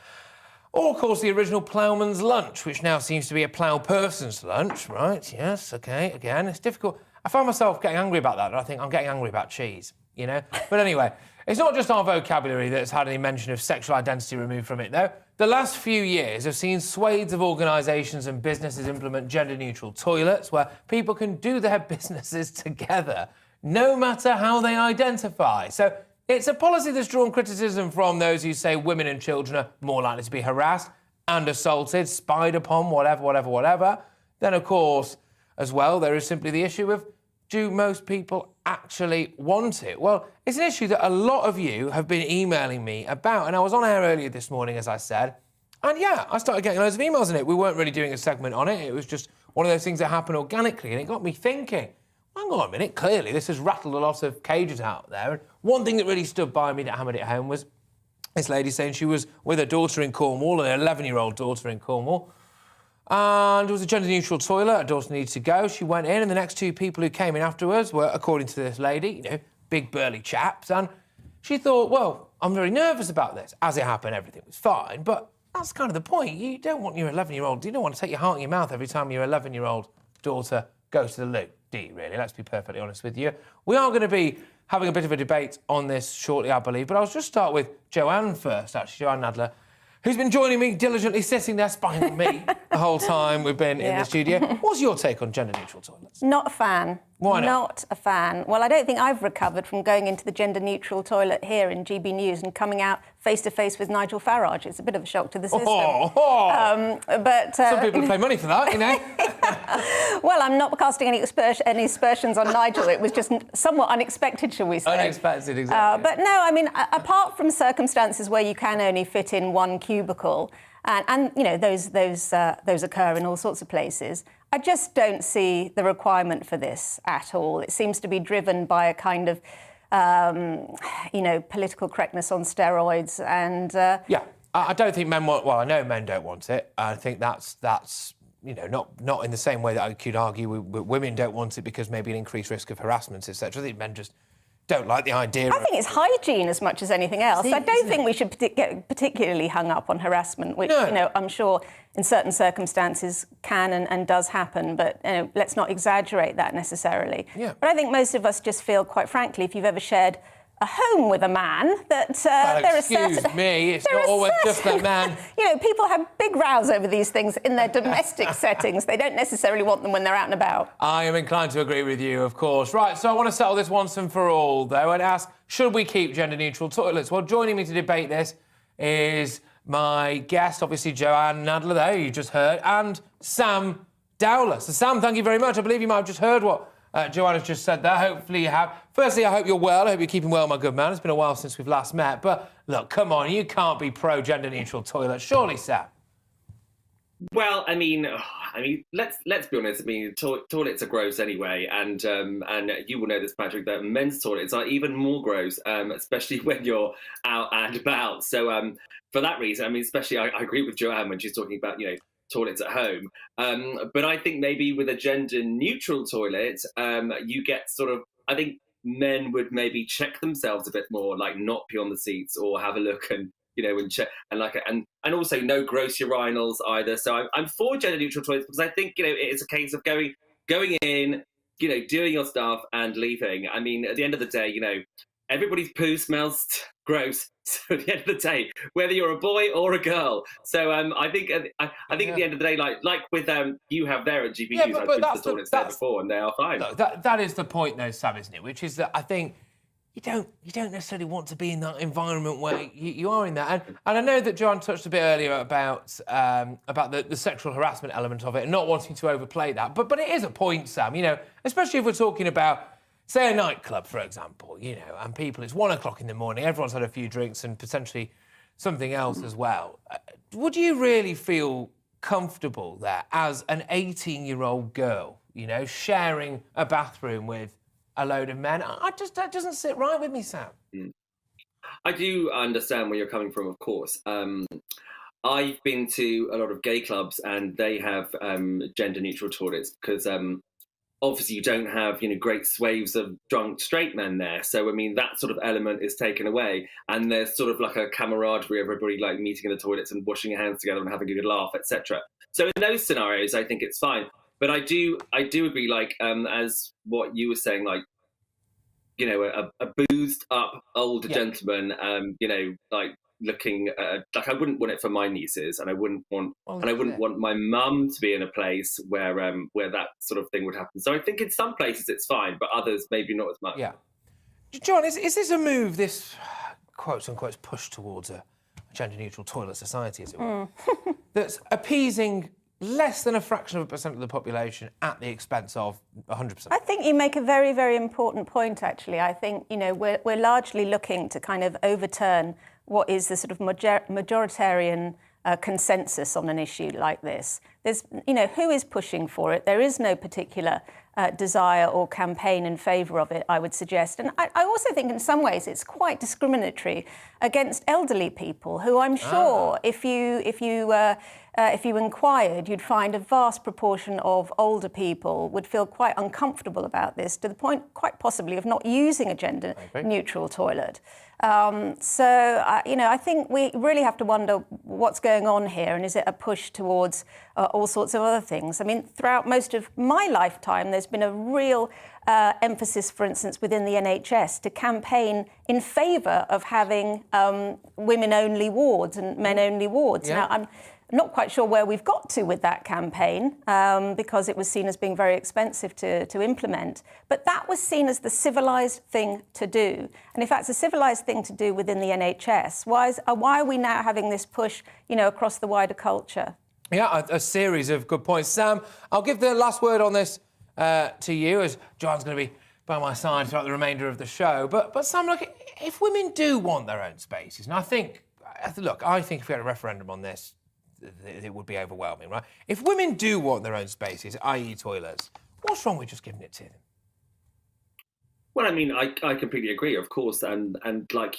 or, of course, the original ploughman's lunch, which now seems to be a plough person's lunch, right? Yes, OK, again, it's difficult. I find myself getting angry about that, and I think I'm getting angry about cheese, you know? But anyway, it's not just our vocabulary that's had any mention of sexual identity removed from it, though. The last few years have seen swathes of organisations and businesses implement gender-neutral toilets where people can do their businesses together, no matter how they identify. So it's a policy that's drawn criticism from those who say women and children are more likely to be harassed and assaulted, spied upon, whatever. Then, of course, as well, there is simply the issue of, do most people actually want it? Well, it's an issue that a lot of you have been emailing me about, and I was on air earlier this morning, as I said, and yeah, I started getting loads of emails on it. We weren't really doing a segment on it. It was just one of those things that happened organically, and it got me thinking, hang on a minute, clearly this has rattled a lot of cages out there. And one thing that really stood by me that hammered it home was this lady saying she was with her daughter in Cornwall, an 11-year-old daughter in Cornwall, and it was a gender-neutral toilet. Her daughter needed to go. She went in, and the next two people who came in afterwards were, according to this lady, you know, big burly chaps, and she thought, well, I'm very nervous about this. As it happened, everything was fine, but that's kind of the point. You don't want your 11-year-old, you don't want to take your heart in your mouth every time your 11-year-old daughter goes to the loo, do you, really? Let's be perfectly honest with you. We are going to be having a bit of a debate on this shortly, I believe, but I'll just start with Joanne first, actually, Joanne Nadler, who's been joining me, diligently sitting there spying on me the whole time we've been in the studio. What's your take on gender-neutral toilets? Not a fan. Why not? Not a fan. Well, I don't think I've recovered from going into the gender-neutral toilet here in GBNews and coming out face-to-face with Nigel Farage. It's a bit of a shock to the system. But some people pay money for that, you know. Well, I'm not casting any aspersions on Nigel. It was just somewhat unexpected, shall we say. Unexpected, exactly. But no, I mean, apart from circumstances where you can only fit in one cubicle, and you know, those occur in all sorts of places, I just don't see the requirement for this at all. It seems to be driven by a kind of, you know, political correctness on steroids, and yeah, I don't think men want. Well, I know men don't want it. I think that's you know, not in the same way that I could argue women don't want it because maybe an increased risk of harassment, etc. I think men just don't like the idea. I think it's hygiene as much as anything else. I don't think we should get particularly hung up on harassment, which, you know, I'm sure in certain circumstances can and does happen, but you know, let's not exaggerate that necessarily. Yeah. But I think most of us just feel, quite frankly, if you've ever shared a home with a man, that there are certain... Excuse me, it's not always just that man. You know, people have big rows over these things in their domestic settings. They don't necessarily want them when they're out and about. I am inclined to agree with you, of course. Right, so I want to settle this once and for all, though, and ask, should we keep gender-neutral toilets? Well, joining me to debate this is my guest, obviously Joanne Nadler, there, you just heard, and Sam Dowler. So, Sam, thank you very much. I believe you might have just heard what Joanne has just said there. Hopefully you have. Firstly, I hope you're well. I hope you're keeping well, my good man. It's been a while since we've last met. But, look, come on, you can't be pro-gender-neutral toilets. Surely, Sam? Well, I mean, let's be honest. I mean, toilets are gross anyway, and you will know this, Patrick, that men's toilets are even more gross, especially when you're out and about. So, for that reason, I mean, especially I agree with Joanne when she's talking about, you know, toilets at home. But I think maybe with a gender-neutral toilet, you get sort of, I think men would maybe check themselves a bit more, like not pee on the seats or have a look and, you know, and check, and also no gross urinals either. So I'm for gender-neutral toilets because I think, you know, it's a case of going in, you know, doing your stuff and leaving. I mean, at the end of the day, you know, everybody's poo smells gross. So at the end of the day, whether you're a boy or a girl. So I think at the end of the day, like with you have there at GBNews, I've been to the toilets there before, and they are fine. Look, that is the point, though, Sam, isn't it? Which is that I think you don't necessarily want to be in that environment where you are in that. And I know that Joanne touched a bit earlier about the sexual harassment element of it and not wanting to overplay that. But it is a point, Sam. You know, especially if we're talking about, say, a nightclub, for example, you know, and people, it's 1 o'clock in the morning, everyone's had a few drinks and potentially something else as well. Would you really feel comfortable there as an 18-year-old girl, you know, sharing a bathroom with a load of men? That doesn't sit right with me, Sam. I do understand where you're coming from, of course. I've been to a lot of gay clubs, and they have gender-neutral toilets because obviously you don't have great swathes of drunk straight men there. So I mean that sort of element is taken away, and there's sort of like a camaraderie of everybody like meeting in the toilets and washing your hands together and having a good laugh, etc. So in those scenarios, I think it's fine. But I do agree, like as what you were saying, like a boozed up older gentleman, like looking like I wouldn't want it for my nieces, and I wouldn't want my mum to be in a place where that sort of thing would happen. So I think in some places it's fine, but others maybe not as much. Yeah, John, is this a move, this quotes unquote push towards a gender-neutral toilet society, as it were, that's appeasing less than a fraction of a percent of the population at the expense of 100%? I think you make a very, very important point, actually. I think, we're largely looking to kind of overturn what is the sort of majoritarian consensus on an issue like this. There's, who is pushing for it? There is no particular desire or campaign in favour of it, I would suggest. And I also think in some ways it's quite discriminatory against elderly people who I'm sure if you inquired, you'd find a vast proportion of older people would feel quite uncomfortable about this, to the point quite possibly of not using a gender-neutral toilet. I think we really have to wonder what's going on here, and is it a push towards all sorts of other things? I mean, throughout most of my lifetime, there's been a real emphasis, for instance, within the NHS to campaign in favour of having women-only wards and men-only wards. Yeah. Now, I'm not quite sure where we've got to with that campaign because it was seen as being very expensive to implement. But that was seen as the civilised thing to do. And if that's a civilised thing to do within the NHS, why are we now having this push, across the wider culture? Yeah, a series of good points. Sam, I'll give the last word on this to you, as John's going to be by my side throughout the remainder of the show. But Sam, look, if women do want their own spaces, and I think if we had a referendum on this, it would be overwhelming, right? If women do want their own spaces, i.e. toilets, what's wrong with just giving it to them? Well, I mean, I completely agree, of course, and like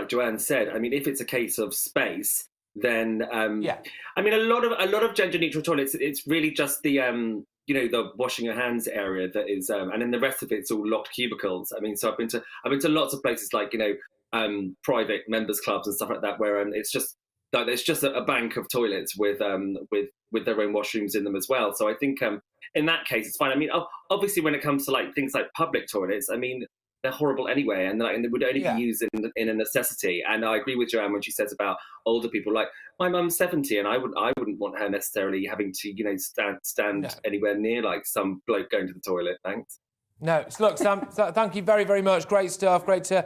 Joanne said, I mean, if it's a case of space, then I mean, a lot of gender-neutral toilets, it's really just the the washing your hands area that is, and then the rest of it's all locked cubicles. I mean, so I've been to lots of places like private members clubs and stuff like that, where it's just a bank of toilets with their own washrooms in them as well. So I think in that case it's fine. I mean, obviously when it comes to like things like public toilets, I mean they're horrible anyway, and they would only be used in a necessity. And I agree with Joanne when she says about older people. Like my mum's 70, and I wouldn't want her necessarily having to stand anywhere near like some bloke going to the toilet. Thanks. No, so look, Sam, thank you very, very much. Great stuff. Great to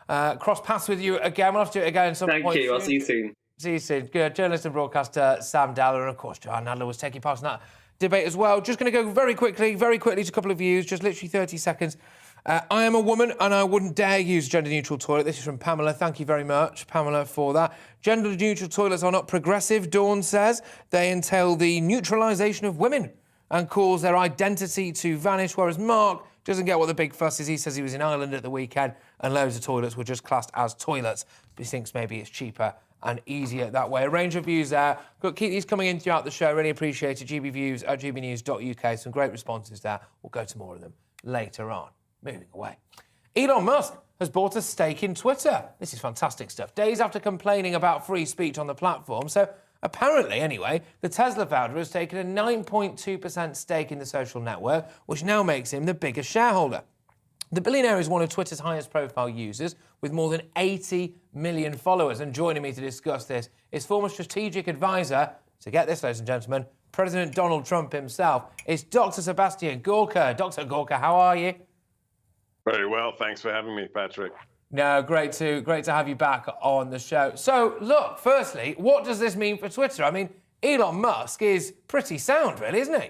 cross paths with you again. We'll have to do it again at some point. Thank you. Soon. I'll see you soon. See you soon. Good. Journalist and broadcaster Sam Dowler, and of course Joanne Nadler was taking part in that debate as well. Just going to go very quickly to a couple of views, just literally 30 seconds. I am a woman and I wouldn't dare use a gender-neutral toilet. This is from Pamela. Thank you very much, Pamela, for that. Gender-neutral toilets are not progressive, Dawn says. They entail the neutralisation of women and cause their identity to vanish, whereas Mark doesn't get what the big fuss is. He says he was in Ireland at the weekend and loads of toilets were just classed as toilets. But he thinks maybe it's cheaper and easier that way. A range of views there. But keep these coming in throughout the show. Really appreciate it. GBviews at gbnews.uk. Some great responses there. We'll go to more of them later on. Moving away. Elon Musk has bought a stake in Twitter. This is fantastic stuff. Days after complaining about free speech on the platform. So apparently, anyway, the Tesla founder has taken a 9.2% stake in the social network, which now makes him the biggest shareholder. The billionaire is one of Twitter's highest profile users with more than 80 million followers. And joining me to discuss this is former strategic advisor, to get this, ladies and gentlemen, President Donald Trump himself. It's Dr. Sebastian Gorka. Dr. Gorka, how are you? Very well. Thanks for having me, Patrick. No, great to have you back on the show. So, look, firstly, what does this mean for Twitter? I mean, Elon Musk is pretty sound, really, isn't he?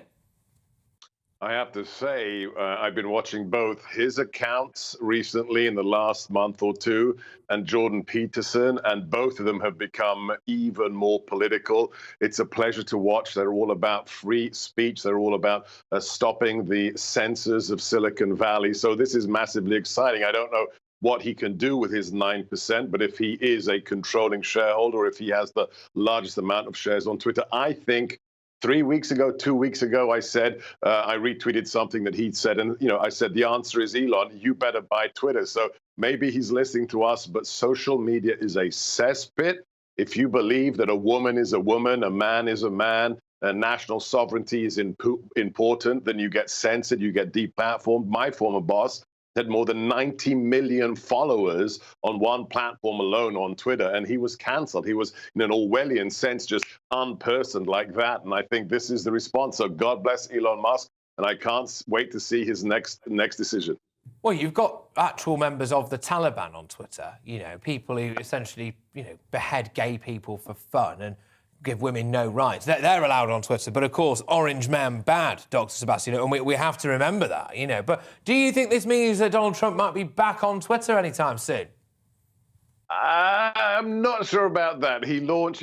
I have to say, I've been watching both his accounts recently in the last month or two and Jordan Peterson, and both of them have become even more political. It's a pleasure to watch. They're all about free speech. They're all about stopping the censors of Silicon Valley. So this is massively exciting. I don't know what he can do with his 9%, but if he is a controlling shareholder, if he has the largest amount of shares on Twitter, I think 2 weeks ago, I said, I retweeted something that he'd said, and I said the answer is, Elon, you better buy Twitter. So maybe he's listening to us, but social media is a cesspit. If you believe that a woman is a woman, a man is a man, and national sovereignty is important, then you get censored, you get deplatformed. My former boss had more than 90 million followers on one platform alone on Twitter, and he was cancelled. He was, in an Orwellian sense, just unpersoned like that. And I think this is the response. So God bless Elon Musk, and I can't wait to see his next decision. Well, you've got actual members of the Taliban on Twitter, people who essentially, behead gay people for fun and give women no rights. They're allowed on Twitter, but of course, orange men bad, Dr. Sebastian, and we have to remember that, But do you think this means that Donald Trump might be back on Twitter anytime soon? I'm not sure about that. He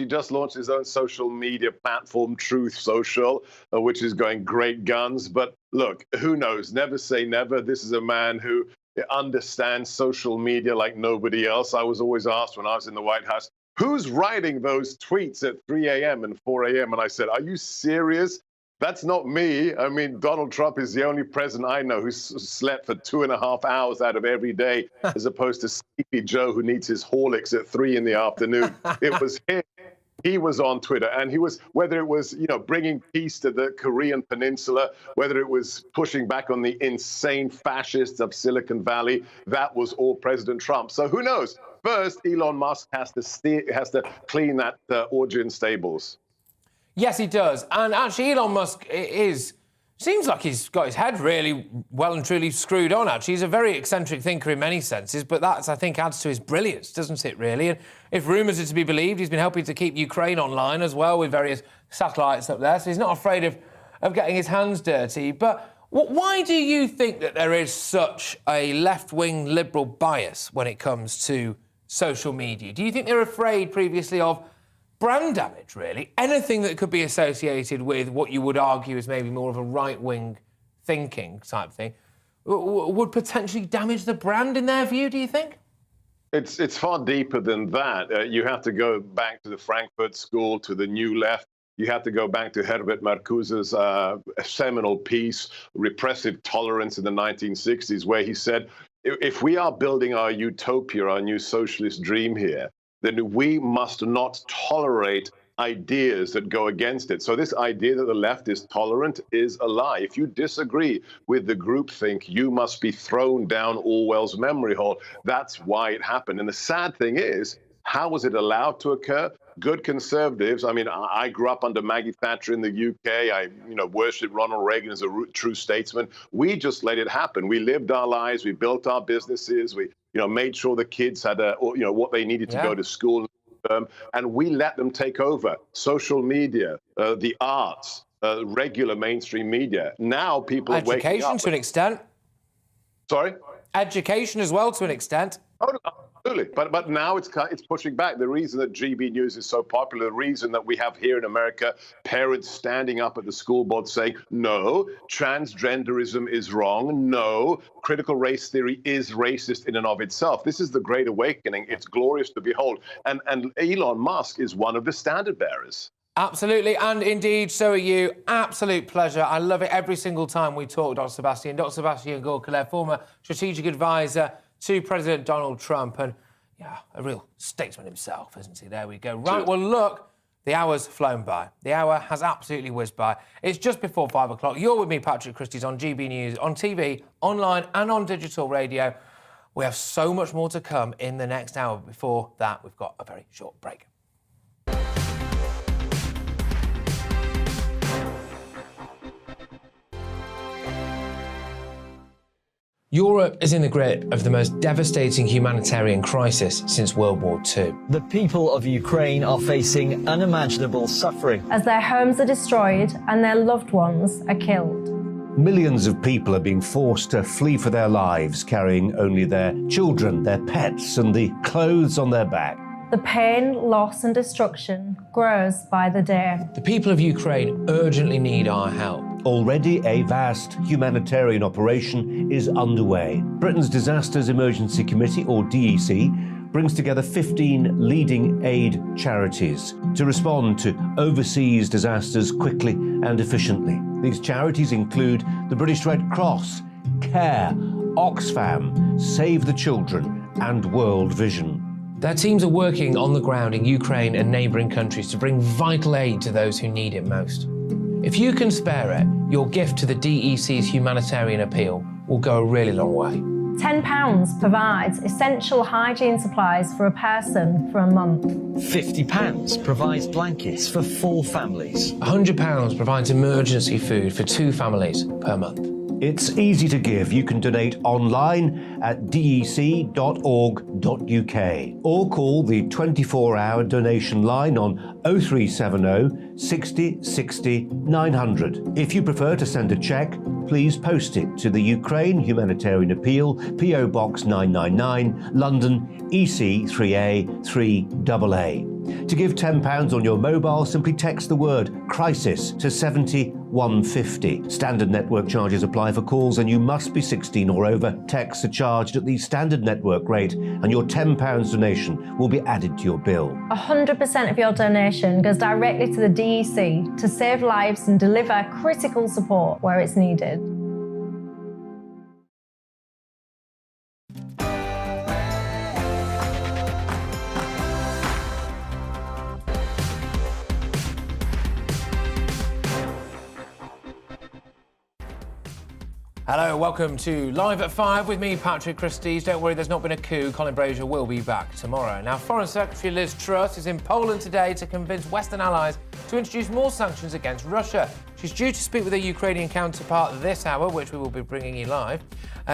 just launched his own social media platform, Truth Social, which is going great guns. But look, who knows? Never say never. This is a man who understands social media like nobody else. I was always asked when I was in the White House, who's writing those tweets at 3 a.m. and 4 a.m.? And I said, are you serious? That's not me. I mean, Donald Trump is the only president I know who slept for 2.5 hours out of every day, as opposed to Sleepy Joe, who needs his Horlicks at 3 in the afternoon. It was him. He was on Twitter, and he was, whether it was, bringing peace to the Korean Peninsula, whether it was pushing back on the insane fascists of Silicon Valley, that was all President Trump. So who knows? First, Elon Musk has to clean that origin stables. Yes, he does. And actually, Elon Musk seems like he's got his head really well and truly screwed on, actually. He's a very eccentric thinker in many senses, but that, I think, adds to his brilliance, doesn't it, really? And if rumours are to be believed, he's been helping to keep Ukraine online as well with various satellites up there, so he's not afraid of getting his hands dirty. But why do you think that there is such a left-wing liberal bias when it comes to social media? Do you think they're afraid previously of brand damage, really? Anything that could be associated with what you would argue is maybe more of a right-wing thinking type thing would potentially damage the brand in their view, do you think? It's far deeper than that. You have to go back to the Frankfurt School, to the New Left. You have to go back to Herbert Marcuse's seminal piece, Repressive Tolerance, in the 1960s, where he said, if we are building our utopia, our new socialist dream here, then we must not tolerate ideas that go against it. So this idea that the left is tolerant is a lie. If you disagree with the groupthink, you must be thrown down Orwell's memory hole. That's why it happened. And the sad thing is, how was it allowed to occur? Good conservatives. I mean, I grew up under Maggie Thatcher in the UK. I, worshipped Ronald Reagan as a true statesman. We just let it happen. We lived our lives. We built our businesses. We, made sure the kids had, what they needed to go to school. And we let them take over social media, the arts, regular mainstream media. Now people are waking up. Education to an extent. Sorry? Education as well to an extent. Oh, absolutely. But now it's pushing back. The reason that GBNews is so popular, the reason that we have here in America parents standing up at the school board saying, no, transgenderism is wrong. No, critical race theory is racist in and of itself. This is the Great Awakening. It's glorious to behold. And Elon Musk is one of the standard bearers. Absolutely, and indeed, so are you. Absolute pleasure. I love it every single time we talk, Dr. Sebastian. Dr. Sebastian Gorka, former strategic advisor to President Donald Trump, and a real statesman himself, isn't he? There we go. Right, well, look, the hour's flown by. The hour has absolutely whizzed by. It's just before 5 o'clock. You're with me, Patrick Christys, on GB News, on TV, online, and on digital radio. We have so much more to come in the next hour. Before that, we've got a very short break. Europe is in the grip of the most devastating humanitarian crisis since World War II. The people of Ukraine are facing unimaginable suffering as their homes are destroyed and their loved ones are killed. Millions of people are being forced to flee for their lives, carrying only their children, their pets, and the clothes on their back. The pain, loss, and destruction grows by the day. The people of Ukraine urgently need our help. Already a vast humanitarian operation is underway. Britain's Disasters Emergency Committee, or DEC, brings together 15 leading aid charities to respond to overseas disasters quickly and efficiently. These charities include the British Red Cross, CARE, Oxfam, Save the Children, and World Vision. Their teams are working on the ground in Ukraine and neighbouring countries to bring vital aid to those who need it most. If you can spare it, your gift to the DEC's humanitarian appeal will go a really long way. £10 provides essential hygiene supplies for a person for a month. £50 provides blankets for 4 families. £100 provides emergency food for 2 families per month. It's easy to give. You can donate online at dec.org.uk or call the 24-hour donation line on 0370 60 60 900. If you prefer to send a cheque, please post it to the Ukraine Humanitarian Appeal, PO Box 999, London, EC 3A 3AA. To give £10 on your mobile, simply text the word crisis to 70150. Standard network charges apply for calls and you must be 16 or over. Texts are charged at the standard network rate and your £10 donation will be added to your bill. 100% of your donation goes directly to the DEC to save lives and deliver critical support where it's needed. Hello, welcome to Live at 5 with me, Patrick Christys. Don't worry, there's not been a coup. Colin Brazier will be back tomorrow. Now, Foreign Secretary Liz Truss is in Poland today to convince Western allies to introduce more sanctions against Russia. She's due to speak with her Ukrainian counterpart this hour, which we will be bringing you live.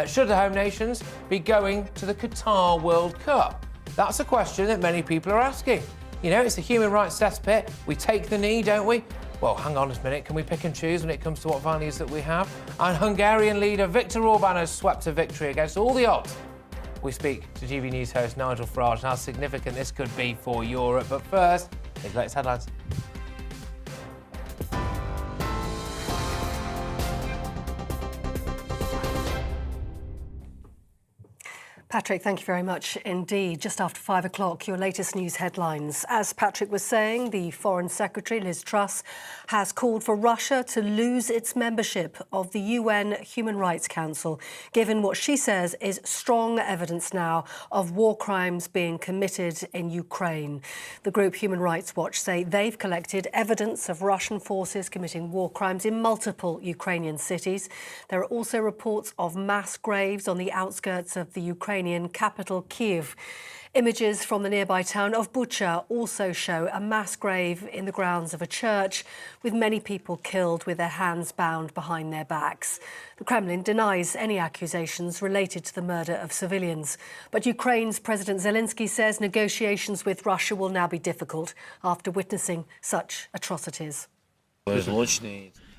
Should the home nations be going to the Qatar World Cup? That's a question that many people are asking. You know, it's a human rights cesspit. We take the knee, don't we? Well, hang on a minute. Can we pick and choose when it comes to what values that we have? And Hungarian leader Viktor Orban has swept a victory against all the odds. We speak to GBNews host Nigel Farage and how significant this could be for Europe. But first, here's the latest headlines. Patrick, thank you very much indeed. Just after 5 o'clock, your latest news headlines. As Patrick was saying, the Foreign Secretary, Liz Truss, has called for Russia to lose its membership of the UN Human Rights Council, given what she says is strong evidence now of war crimes being committed in Ukraine. The group Human Rights Watch say they've collected evidence of Russian forces committing war crimes in multiple Ukrainian cities. There are also reports of mass graves on the outskirts of the Ukrainian capital, Kyiv. Images from the nearby town of Bucha also show a mass grave in the grounds of a church, with many people killed with their hands bound behind their backs. The Kremlin denies any accusations related to the murder of civilians. But Ukraine's President Zelensky says negotiations with Russia will now be difficult after witnessing such atrocities.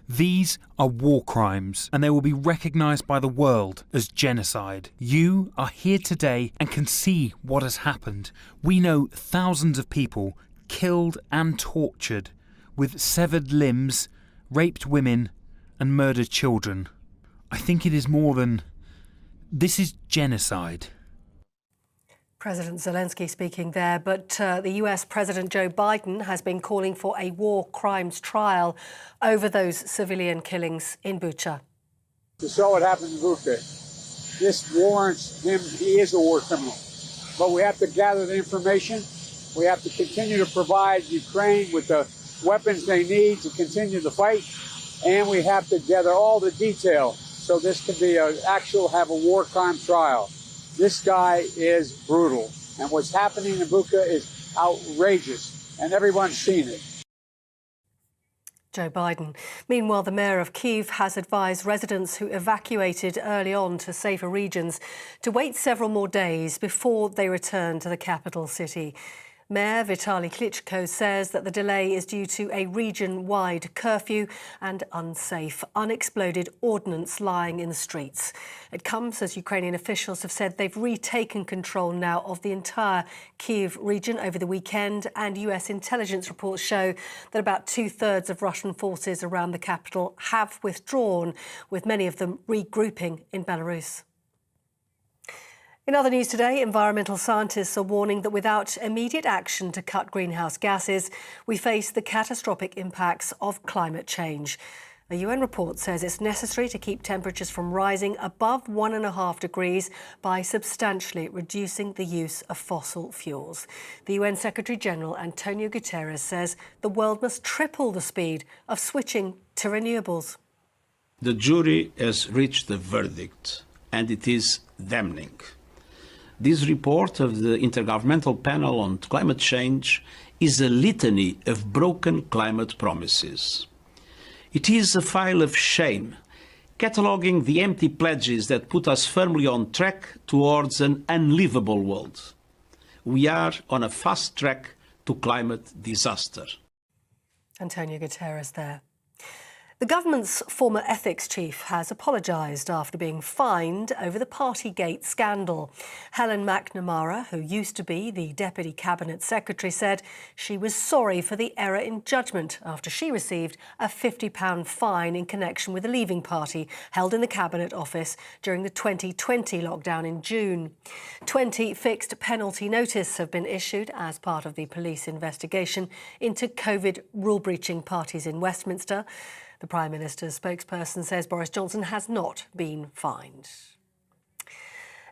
These are war crimes, and they will be recognised by the world as genocide. You are here today and can see what has happened. We know thousands of people killed and tortured, with severed limbs, raped women, and murdered children. I think it is more than... This is genocide. President Zelensky speaking there, but the US President Joe Biden has been calling for a war crimes trial over those civilian killings in Bucha. You saw what happened in Bucha. This warrants him, he is a war criminal. But we have to gather the information. We have to continue to provide Ukraine with the weapons they need to continue the fight. And we have to gather all the detail so this can be have a war crime trial. This guy is brutal, and what's happening in Bucha is outrageous, and everyone's seen it. Joe Biden. Meanwhile, the mayor of Kyiv has advised residents who evacuated early on to safer regions to wait several more days before they return to the capital city. Mayor Vitaly Klitschko says that the delay is due to a region-wide curfew and unsafe, unexploded ordnance lying in the streets. It comes as Ukrainian officials have said they've retaken control now of the entire Kyiv region over the weekend, and US intelligence reports show that about two-thirds of Russian forces around the capital have withdrawn, with many of them regrouping in Belarus. In other news today, environmental scientists are warning that without immediate action to cut greenhouse gases, we face the catastrophic impacts of climate change. A UN report says it's necessary to keep temperatures from rising above 1.5 degrees by substantially reducing the use of fossil fuels. The UN Secretary-General Antonio Guterres says the world must triple the speed of switching to renewables. The jury has reached a verdict, and it is damning. This report of the Intergovernmental Panel on Climate Change is a litany of broken climate promises. It is a file of shame, cataloguing the empty pledges that put us firmly on track towards an unlivable world. We are on a fast track to climate disaster. Antonio Guterres there. The government's former ethics chief has apologised after being fined over the Partygate scandal. Helen McNamara, who used to be the Deputy Cabinet Secretary, said she was sorry for the error in judgment after she received a £50 fine in connection with a leaving party held in the Cabinet Office during the 2020 lockdown in June. 20 fixed penalty notices have been issued as part of the police investigation into COVID rule-breaching parties in Westminster. The Prime Minister's spokesperson says Boris Johnson has not been fined.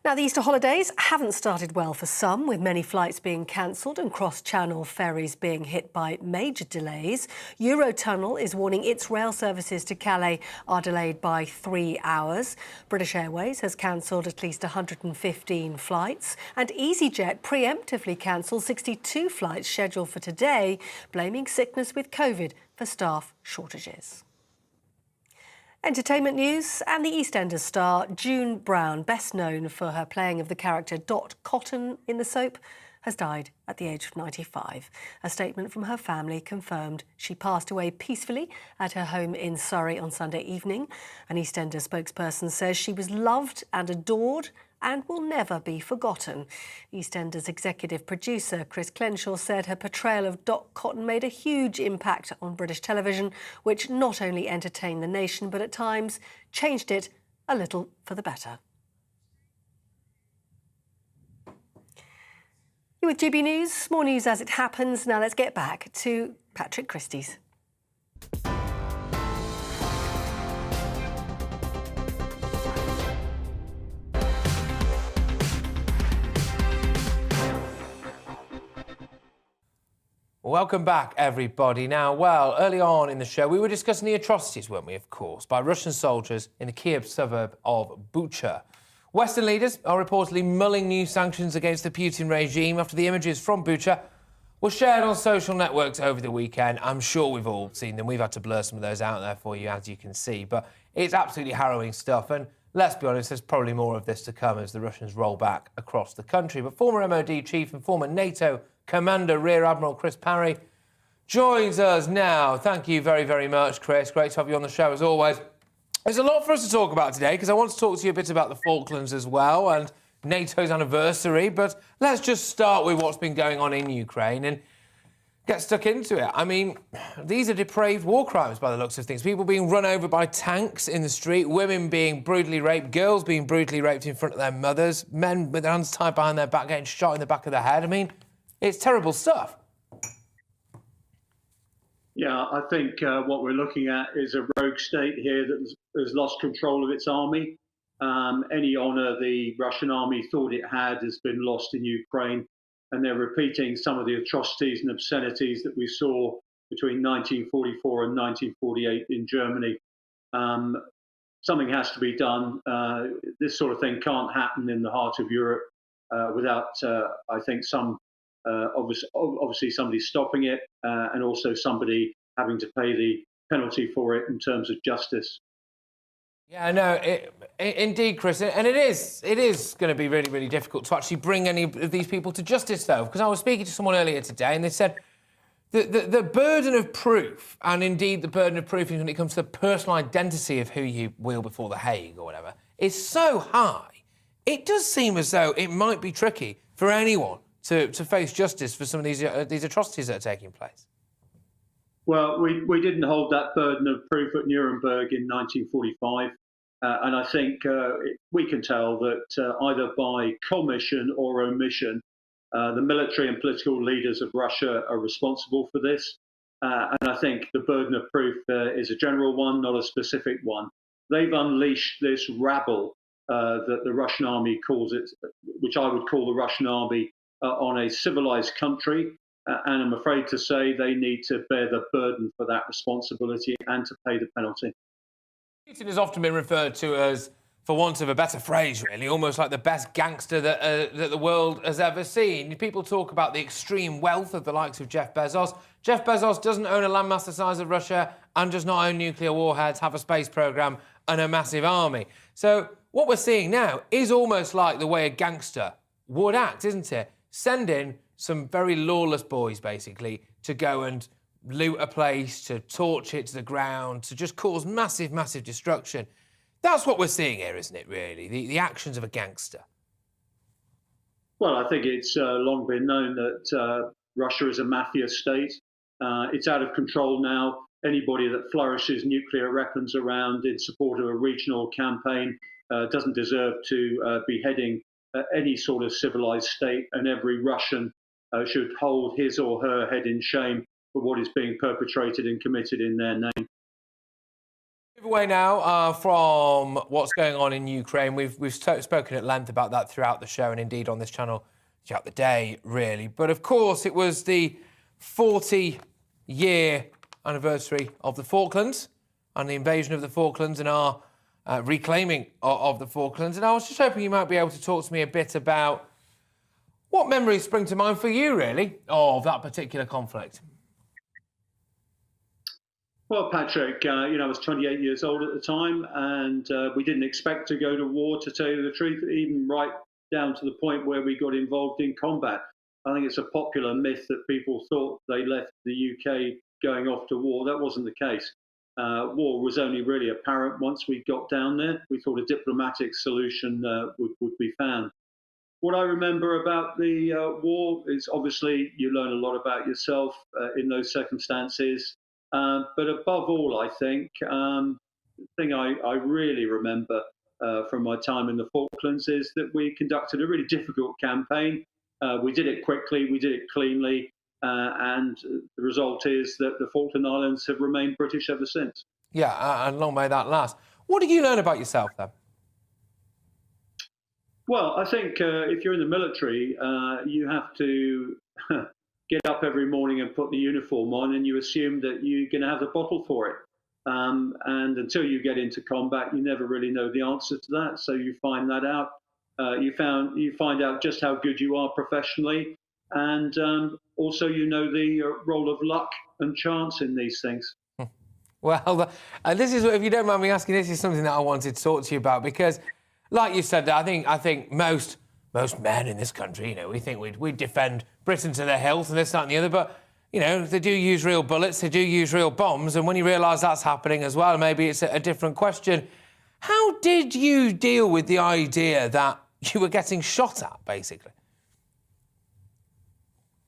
Now, the Easter holidays haven't started well for some, with many flights being cancelled and cross-channel ferries being hit by major delays. Eurotunnel is warning its rail services to Calais are delayed by 3 hours. British Airways has cancelled at least 115 flights, and EasyJet preemptively cancelled 62 flights scheduled for today, blaming sickness with COVID for staff shortages. Entertainment news, and the EastEnders star June Brown, best known for her playing of the character Dot Cotton in the soap, has died at the age of 95. A statement from her family confirmed she passed away peacefully at her home in Surrey on Sunday evening. An EastEnders spokesperson says she was loved and adored and will never be forgotten. EastEnders executive producer Chris Clenshaw said her portrayal of Dot Cotton made a huge impact on British television, which not only entertained the nation, but at times changed it a little for the better. You're with GB News, more news as it happens. Now let's get back to Patrick Christie's. Welcome back, everybody. Now, well, early on in the show, we were discussing the atrocities, weren't we, of course, by Russian soldiers in the Kyiv suburb of Bucha. Western leaders are reportedly mulling new sanctions against the Putin regime after the images from Bucha were shared on social networks over the weekend. I'm sure we've all seen them. We've had to blur some of those out there for you, as you can see. But it's absolutely harrowing stuff. And let's be honest, there's probably more of this to come as the Russians roll back across the country. But former MOD chief and former NATO Commander Rear Admiral Chris Parry joins us now. Thank you very, very much, Chris. Great to have you on the show, as always. There's a lot for us to talk about today, because I want to talk to you a bit about the Falklands as well and NATO's anniversary. But let's just start with what's been going on in Ukraine and get stuck into it. I mean, these are depraved war crimes by the looks of things. People being run over by tanks in the street, women being brutally raped, girls being brutally raped in front of their mothers, men with their hands tied behind their back getting shot in the back of the head. I mean, it's terrible stuff. Yeah, I think what we're looking at is a rogue state here that has lost control of its army. Any honour the Russian army thought it had has been lost in Ukraine, and they're repeating some of the atrocities and obscenities that we saw between 1944 and 1948 in Germany. Something has to be done. This sort of thing can't happen in the heart of Europe without, I think, obviously somebody stopping it and also somebody having to pay the penalty for it in terms of justice. Yeah, no, indeed, Chris, and it is going to be really, really difficult to actually bring any of these people to justice, though, because I was speaking to someone earlier today, and they said the burden of proof, and indeed the burden of proof when it comes to the personal identity of who you will before the Hague or whatever, is so high. It does seem as though it might be tricky for anyone to face justice for some of these atrocities that are taking place. Well, we didn't hold that burden of proof at Nuremberg in 1945. And I think we can tell that either by commission or omission, the military and political leaders of Russia are responsible for this. And I think the burden of proof is a general one, not a specific one. They've unleashed this rabble that the Russian army calls it, which I would call the Russian army, on a civilized country. And I'm afraid to say they need to bear the burden for that responsibility and to pay the penalty. Putin has often been referred to as, for want of a better phrase, really, almost like the best gangster that the world has ever seen. People talk about the extreme wealth of the likes of Jeff Bezos. Jeff Bezos doesn't own a landmass the size of Russia and does not own nuclear warheads, have a space program and a massive army. So what we're seeing now is almost like the way a gangster would act, isn't it? Send in some very lawless boys, basically, to go and loot a place, to torch it to the ground, to just cause massive, massive destruction. That's what we're seeing here, isn't it, really? The actions of a gangster. Well, I think it's long been known that Russia is a mafia state. It's out of control now. Anybody that flourishes nuclear weapons around in support of a regional campaign doesn't deserve to be heading any sort of civilized state, and every Russian should hold his or her head in shame for what is being perpetrated and committed in their name. Move away now from what's going on in Ukraine. We've spoken at length about that throughout the show and indeed on this channel throughout the day, really. But of course, it was the 40-year anniversary of the Falklands and the invasion of the Falklands and our reclaiming of the Falklands. And I was just hoping you might be able to talk to me a bit about what memories spring to mind for you, really, of that particular conflict. Well, Patrick, I was 28 years old at the time, and we didn't expect to go to war, to tell you the truth, even right down to the point where we got involved in combat. I think it's a popular myth that people thought they left the UK going off to war. That wasn't the case. War was only really apparent once we got down there. We thought a diplomatic solution would be found. What I remember about the war is obviously you learn a lot about yourself in those circumstances. But above all, I think, the thing I really remember from my time in the Falklands is that we conducted a really difficult campaign. We did it quickly, we did it cleanly, and the result is that the Falkland Islands have remained British ever since. Yeah, and long may that last. What did you learn about yourself, then? Well, I think if you're in the military, you have to get up every morning and put the uniform on, and you assume that you're going to have the bottle for it. And until you get into combat, you never really know the answer to that. So you find that out. You find out just how good you are professionally, and also you know the role of luck and chance in these things. Well, this is, if you don't mind me asking, this is something that I wanted to talk to you about because, like you said, I think most men in this country, we think we'd defend Britain to the hilt and this, that and the other, but, they do use real bullets, they do use real bombs, and when you realise that's happening as well, maybe it's a different question. How did you deal with the idea that you were getting shot at, basically?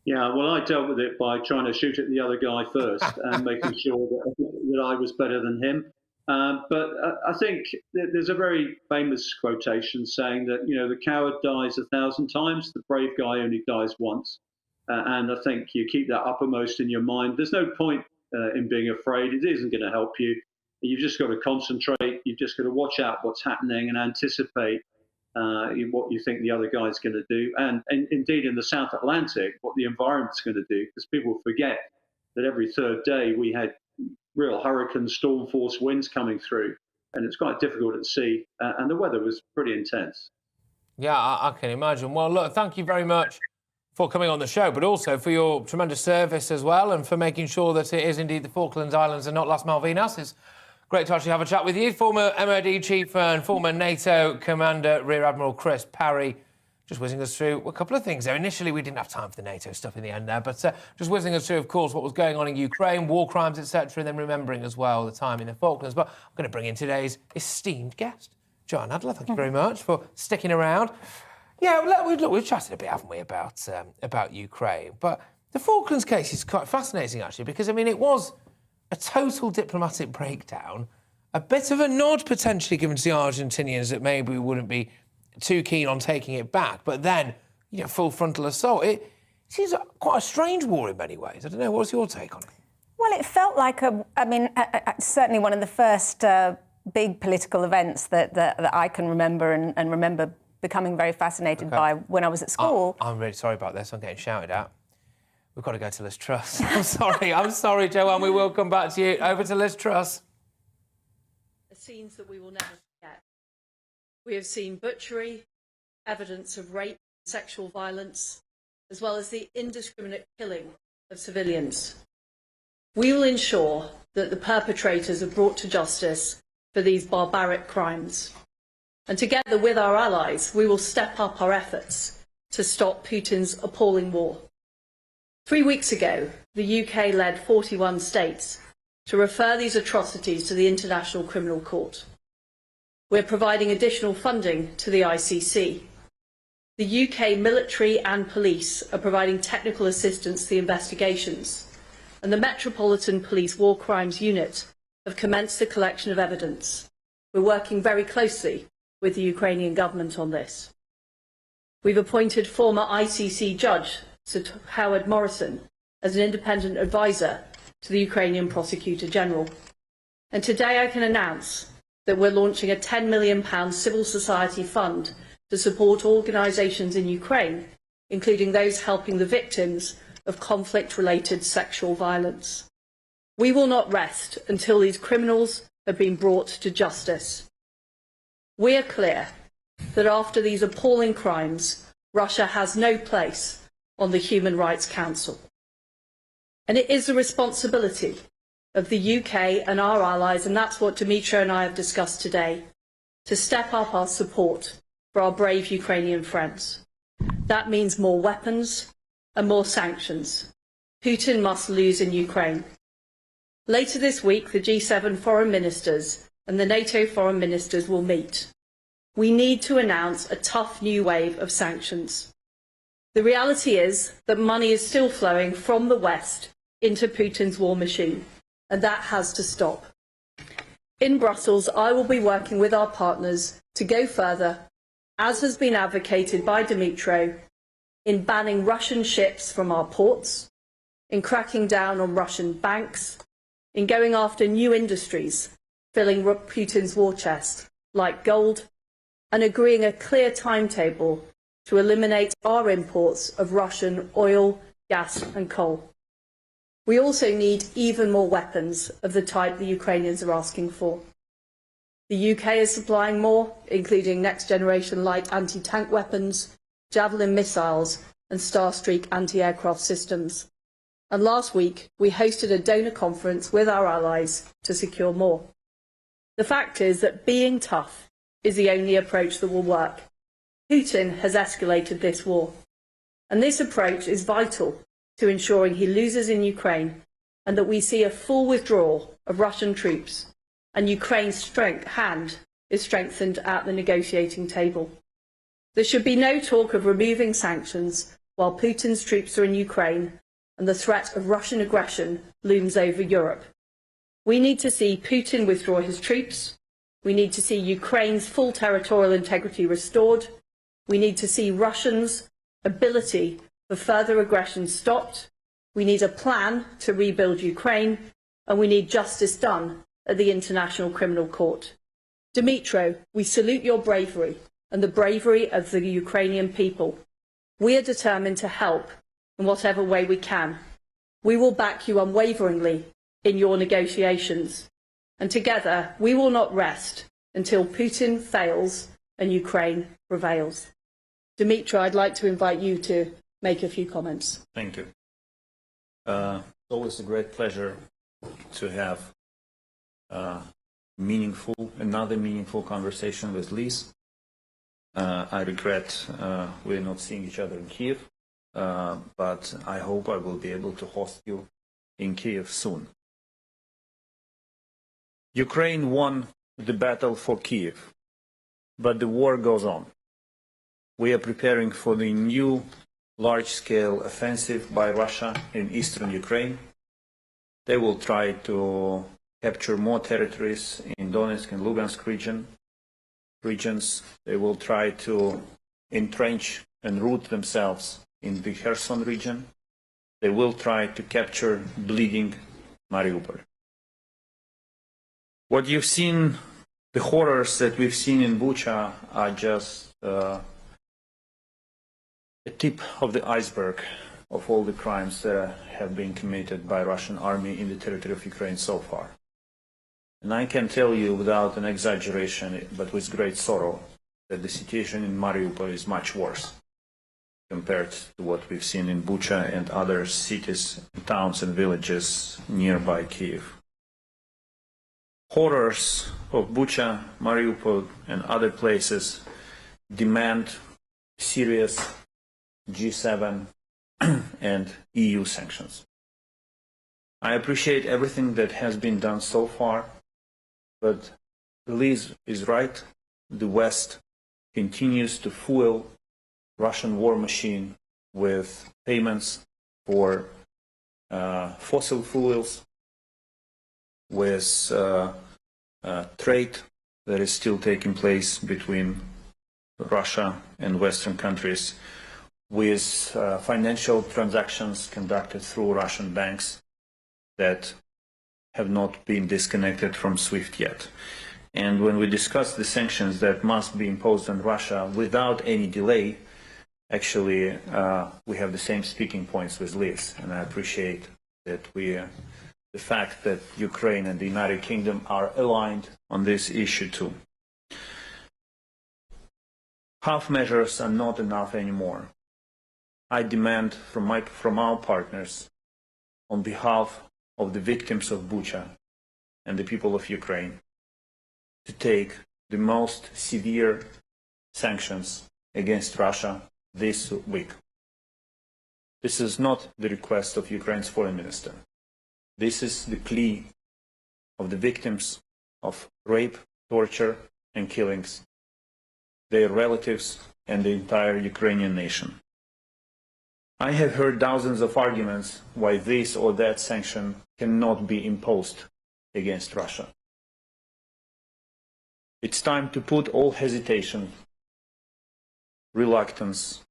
Yeah, well, I dealt with it by trying to shoot at the other guy first and making sure that I was better than him. But I think there's a very famous quotation saying that, the coward dies 1,000 times, the brave guy only dies once. And I think you keep that uppermost in your mind. There's no point in being afraid. It isn't going to help you. You've just got to concentrate. You've just got to watch out what's happening and anticipate what you think the other guy's going to do. And indeed, in the South Atlantic, what the environment's going to do, because people forget that every third day we had real hurricane storm force winds coming through, and it's quite difficult at sea, and the weather was pretty intense. Yeah, I can imagine. Well, look, thank you very much for coming on the show, but also for your tremendous service as well, and for making sure that it is indeed the Falklands Islands and not Las Malvinas. It's Great to actually have a chat with you. Former MOD chief and former NATO commander, Rear Admiral Chris Parry, just whizzing us through a couple of things there. Initially, we didn't have time for the NATO stuff in the end there, but just whizzing us through, of course, what was going on in Ukraine, war crimes, etc., and then remembering as well the time in the Falklands. But I'm going to bring in today's esteemed guest, Joanne Adler. Thank you very much for sticking around. Yeah, look, we've chatted a bit, haven't we, about Ukraine, but the Falklands case is quite fascinating, actually, because, I mean, it was a total diplomatic breakdown, a bit of a nod potentially given to the Argentinians that maybe we wouldn't be too keen on taking it back, but then, you know, full frontal assault. It seems quite a strange war in many ways. I don't know, what's your take on it? Well, it felt like certainly one of the first big political events that I can remember and remember becoming very fascinated by when I was at school. I'm really sorry about this. I'm getting shouted at. We've got to go to Liz Truss. I'm sorry, Joanne. We will come back to you. Over to Liz Truss. Scenes that we will never forget. We have seen butchery, evidence of rape, sexual violence, as well as the indiscriminate killing of civilians. We will ensure that the perpetrators are brought to justice for these barbaric crimes. And together with our allies, we will step up our efforts to stop Putin's appalling war. 3 weeks ago, the UK led 41 states to refer these atrocities to the International Criminal Court. We're providing additional funding to the ICC. The UK military and police are providing technical assistance to the investigations, and the Metropolitan Police War Crimes Unit have commenced the collection of evidence. We're working very closely with the Ukrainian government on this. We've appointed former ICC judge Sir Howard Morrison as an independent advisor to the Ukrainian Prosecutor General. And today I can announce that we're launching a £10 million civil society fund to support organisations in Ukraine, including those helping the victims of conflict-related sexual violence. We will not rest until these criminals have been brought to justice. We are clear that after these appalling crimes, Russia has no place on the Human Rights Council. And it is the responsibility of the UK and our allies, and that's what Dmytro and I have discussed today, to step up our support for our brave Ukrainian friends. That means more weapons and more sanctions. Putin must lose in Ukraine. Later this week, the G7 foreign ministers and the NATO foreign ministers will meet. We need to announce a tough new wave of sanctions. The reality is that money is still flowing from the West into Putin's war machine, and that has to stop. In Brussels, I will be working with our partners to go further, as has been advocated by Dmytro, in banning Russian ships from our ports, in cracking down on Russian banks, in going after new industries filling Putin's war chest, like gold, and agreeing a clear timetable to eliminate our imports of Russian oil, gas and coal. We also need even more weapons of the type the Ukrainians are asking for. The UK is supplying more, including next-generation light anti-tank weapons, Javelin missiles and Starstreak anti-aircraft systems. And last week, we hosted a donor conference with our allies to secure more. The fact is that being tough is the only approach that will work. Putin has escalated this war, and this approach is vital to ensuring he loses in Ukraine and that we see a full withdrawal of Russian troops and Ukraine's hand is strengthened at the negotiating table. There should be no talk of removing sanctions while Putin's troops are in Ukraine and the threat of Russian aggression looms over Europe. We need to see Putin withdraw his troops. We need to see Ukraine's full territorial integrity restored. We need to see Russians' ability for further aggression stopped. We need a plan to rebuild Ukraine, and we need justice done at the International Criminal Court. Dmytro, we salute your bravery and the bravery of the Ukrainian people. We are determined to help in whatever way we can. We will back you unwaveringly in your negotiations, and together we will not rest until Putin fails and Ukraine prevails. Dmytro, I'd like to invite you to make a few comments. Thank you. It's always a great pleasure to have another meaningful conversation with Liz. I regret we're not seeing each other in Kiev, but I hope I will be able to host you in Kiev soon. Ukraine won the battle for Kiev, but the war goes on. We are preparing for the new large-scale offensive by Russia in eastern Ukraine. They will try to capture more territories in Donetsk and Lugansk regions. They will try to entrench and root themselves in the Kherson region. They will try to capture bleeding Mariupol. What you've seen, the horrors that we've seen in Bucha are just a tip of the iceberg of all the crimes that have been committed by Russian army in the territory of Ukraine so far. And I can tell you without an exaggeration, but with great sorrow, that the situation in Mariupol is much worse compared to what we've seen in Bucha and other cities, towns and villages nearby Kiev. Horrors of Bucha, Mariupol and other places demand serious G7 and EU sanctions. I appreciate everything that has been done so far, but Liz is right. The West continues to fuel Russian war machine with payments for fossil fuels, with trade that is still taking place between Russia and Western countries, with financial transactions conducted through Russian banks that have not been disconnected from SWIFT yet. And when we discuss the sanctions that must be imposed on Russia without any delay, actually we have the same speaking points with Liz, and I appreciate that the fact that Ukraine and the United Kingdom are aligned on this issue too. Half measures are not enough anymore. I demand from our partners, on behalf of the victims of Bucha and the people of Ukraine, to take the most severe sanctions against Russia this week. This is not the request of Ukraine's foreign minister. This is the plea of the victims of rape, torture and killings, their relatives and the entire Ukrainian nation. I have heard thousands of arguments why this or that sanction cannot be imposed against Russia. It's time to put all hesitation, reluctance,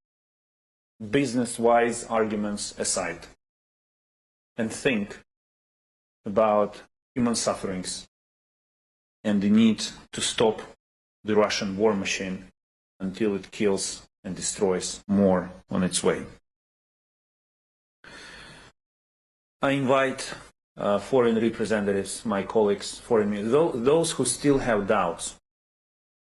business-wise arguments aside and think about human sufferings and the need to stop the Russian war machine until it kills and destroys more on its way. I invite foreign representatives, my colleagues, those who still have doubts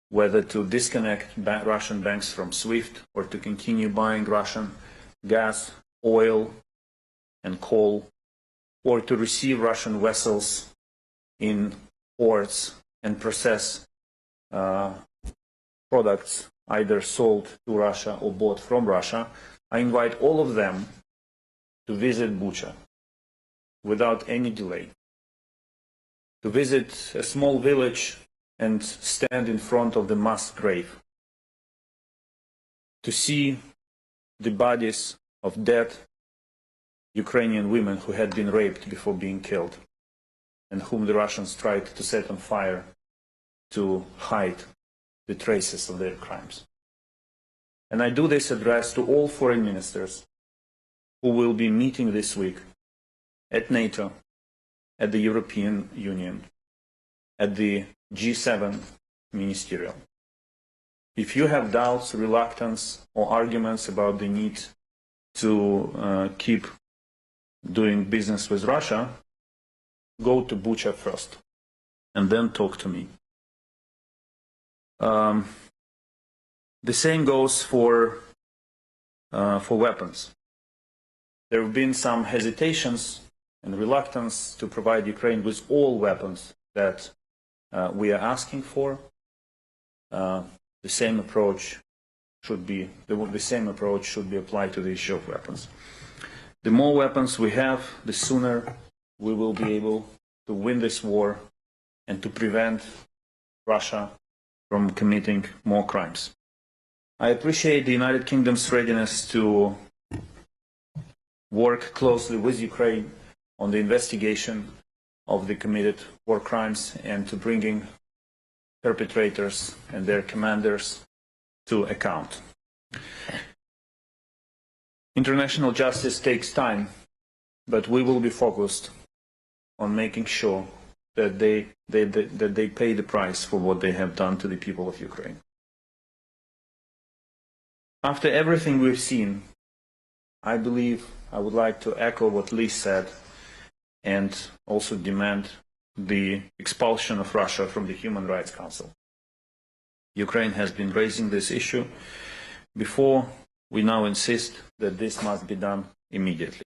whether to disconnect Russian banks from SWIFT or to continue buying Russian gas, oil and coal, or to receive Russian vessels in ports and process products either sold to Russia or bought from Russia. I invite all of them to visit Bucha without any delay, to visit a small village and stand in front of the mass grave, to see the bodies of dead Ukrainian women who had been raped before being killed and whom the Russians tried to set on fire to hide the traces of their crimes. And I do this address to all foreign ministers who will be meeting this week at NATO, at the European Union, at the G7 ministerial. If you have doubts, reluctance, or arguments about the need to keep doing business with Russia, go to Bucha first, and then talk to me. The same goes for weapons. There have been some hesitations and reluctance to provide Ukraine with all weapons that we are asking for. The same approach should be applied to the issue of weapons. The more weapons we have, the sooner we will be able to win this war and to prevent Russia from committing more crimes. I appreciate the United Kingdom's readiness to work closely with Ukraine on the investigation of the committed war crimes and to bringing perpetrators and their commanders to account. International justice takes time, but we will be focused on making sure that they pay the price for what they have done to the people of Ukraine. After everything we've seen, I believe I would like to echo what Lee said and also demand the expulsion of Russia from the Human Rights Council. Ukraine has been raising this issue before. We now insist that this must be done immediately.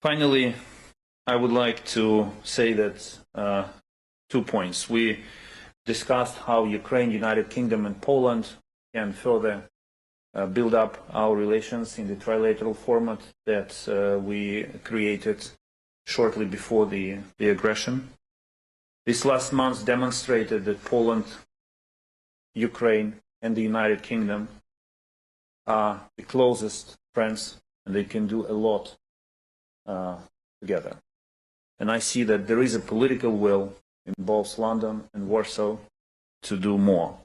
Finally, I would like to say that 2 points. We discussed how Ukraine, United Kingdom and Poland can further build up our relations in the trilateral format that we created shortly before the aggression. This last month demonstrated that Poland, Ukraine and the United Kingdom are the closest friends and they can do a lot together. And I see that there is a political will in both London and Warsaw to do more.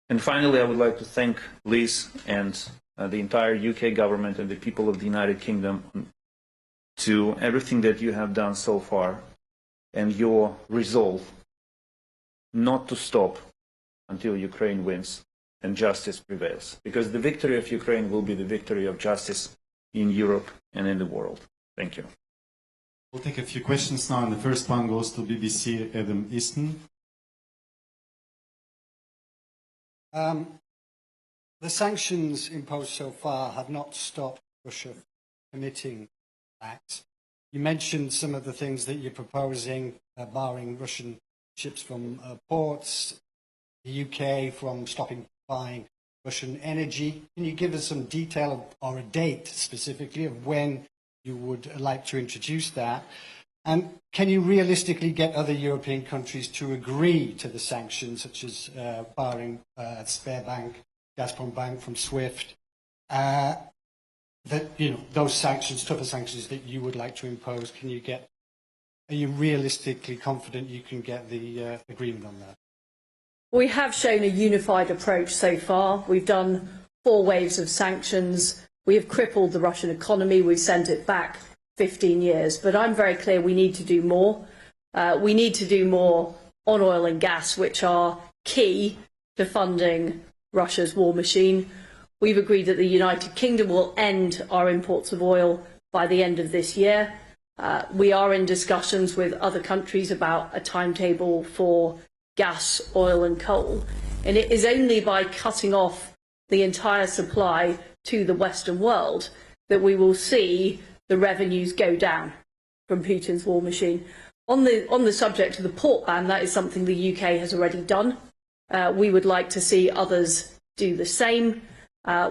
And finally, I would like to thank Liz and the entire UK government and the people of the United Kingdom to everything that you have done so far and your resolve not to stop until Ukraine wins and justice prevails. Because the victory of Ukraine will be the victory of justice in Europe and in the world. Thank you. We'll take a few questions now, and the first one goes to BBC Adam Easton. The sanctions imposed so far have not stopped Russia committing acts. You mentioned some of the things that you're proposing, barring Russian ships from ports, the UK from stopping buying Russian energy. Can you give us some detail or a date specifically of when you would like to introduce that? And can you realistically get other European countries to agree to the sanctions, such as barring Sberbank, Gazprom Bank from SWIFT? That, you know, those sanctions, tougher sanctions that you would like to impose, are you realistically confident you can get the agreement on that? We have shown a unified approach so far. We've done 4 waves of sanctions. We have crippled the Russian economy. We've sent it back 15 years. But I'm very clear we need to do more. We need to do more on oil and gas, which are key to funding Russia's war machine. We've agreed that the United Kingdom will end our imports of oil by the end of this year. We are in discussions with other countries about a timetable for gas, oil and coal. And it is only by cutting off the entire supply to the Western world that we will see the revenues go down from Putin's war machine. On the subject of the port ban, that is something the UK has already done. We would like to see others do the same.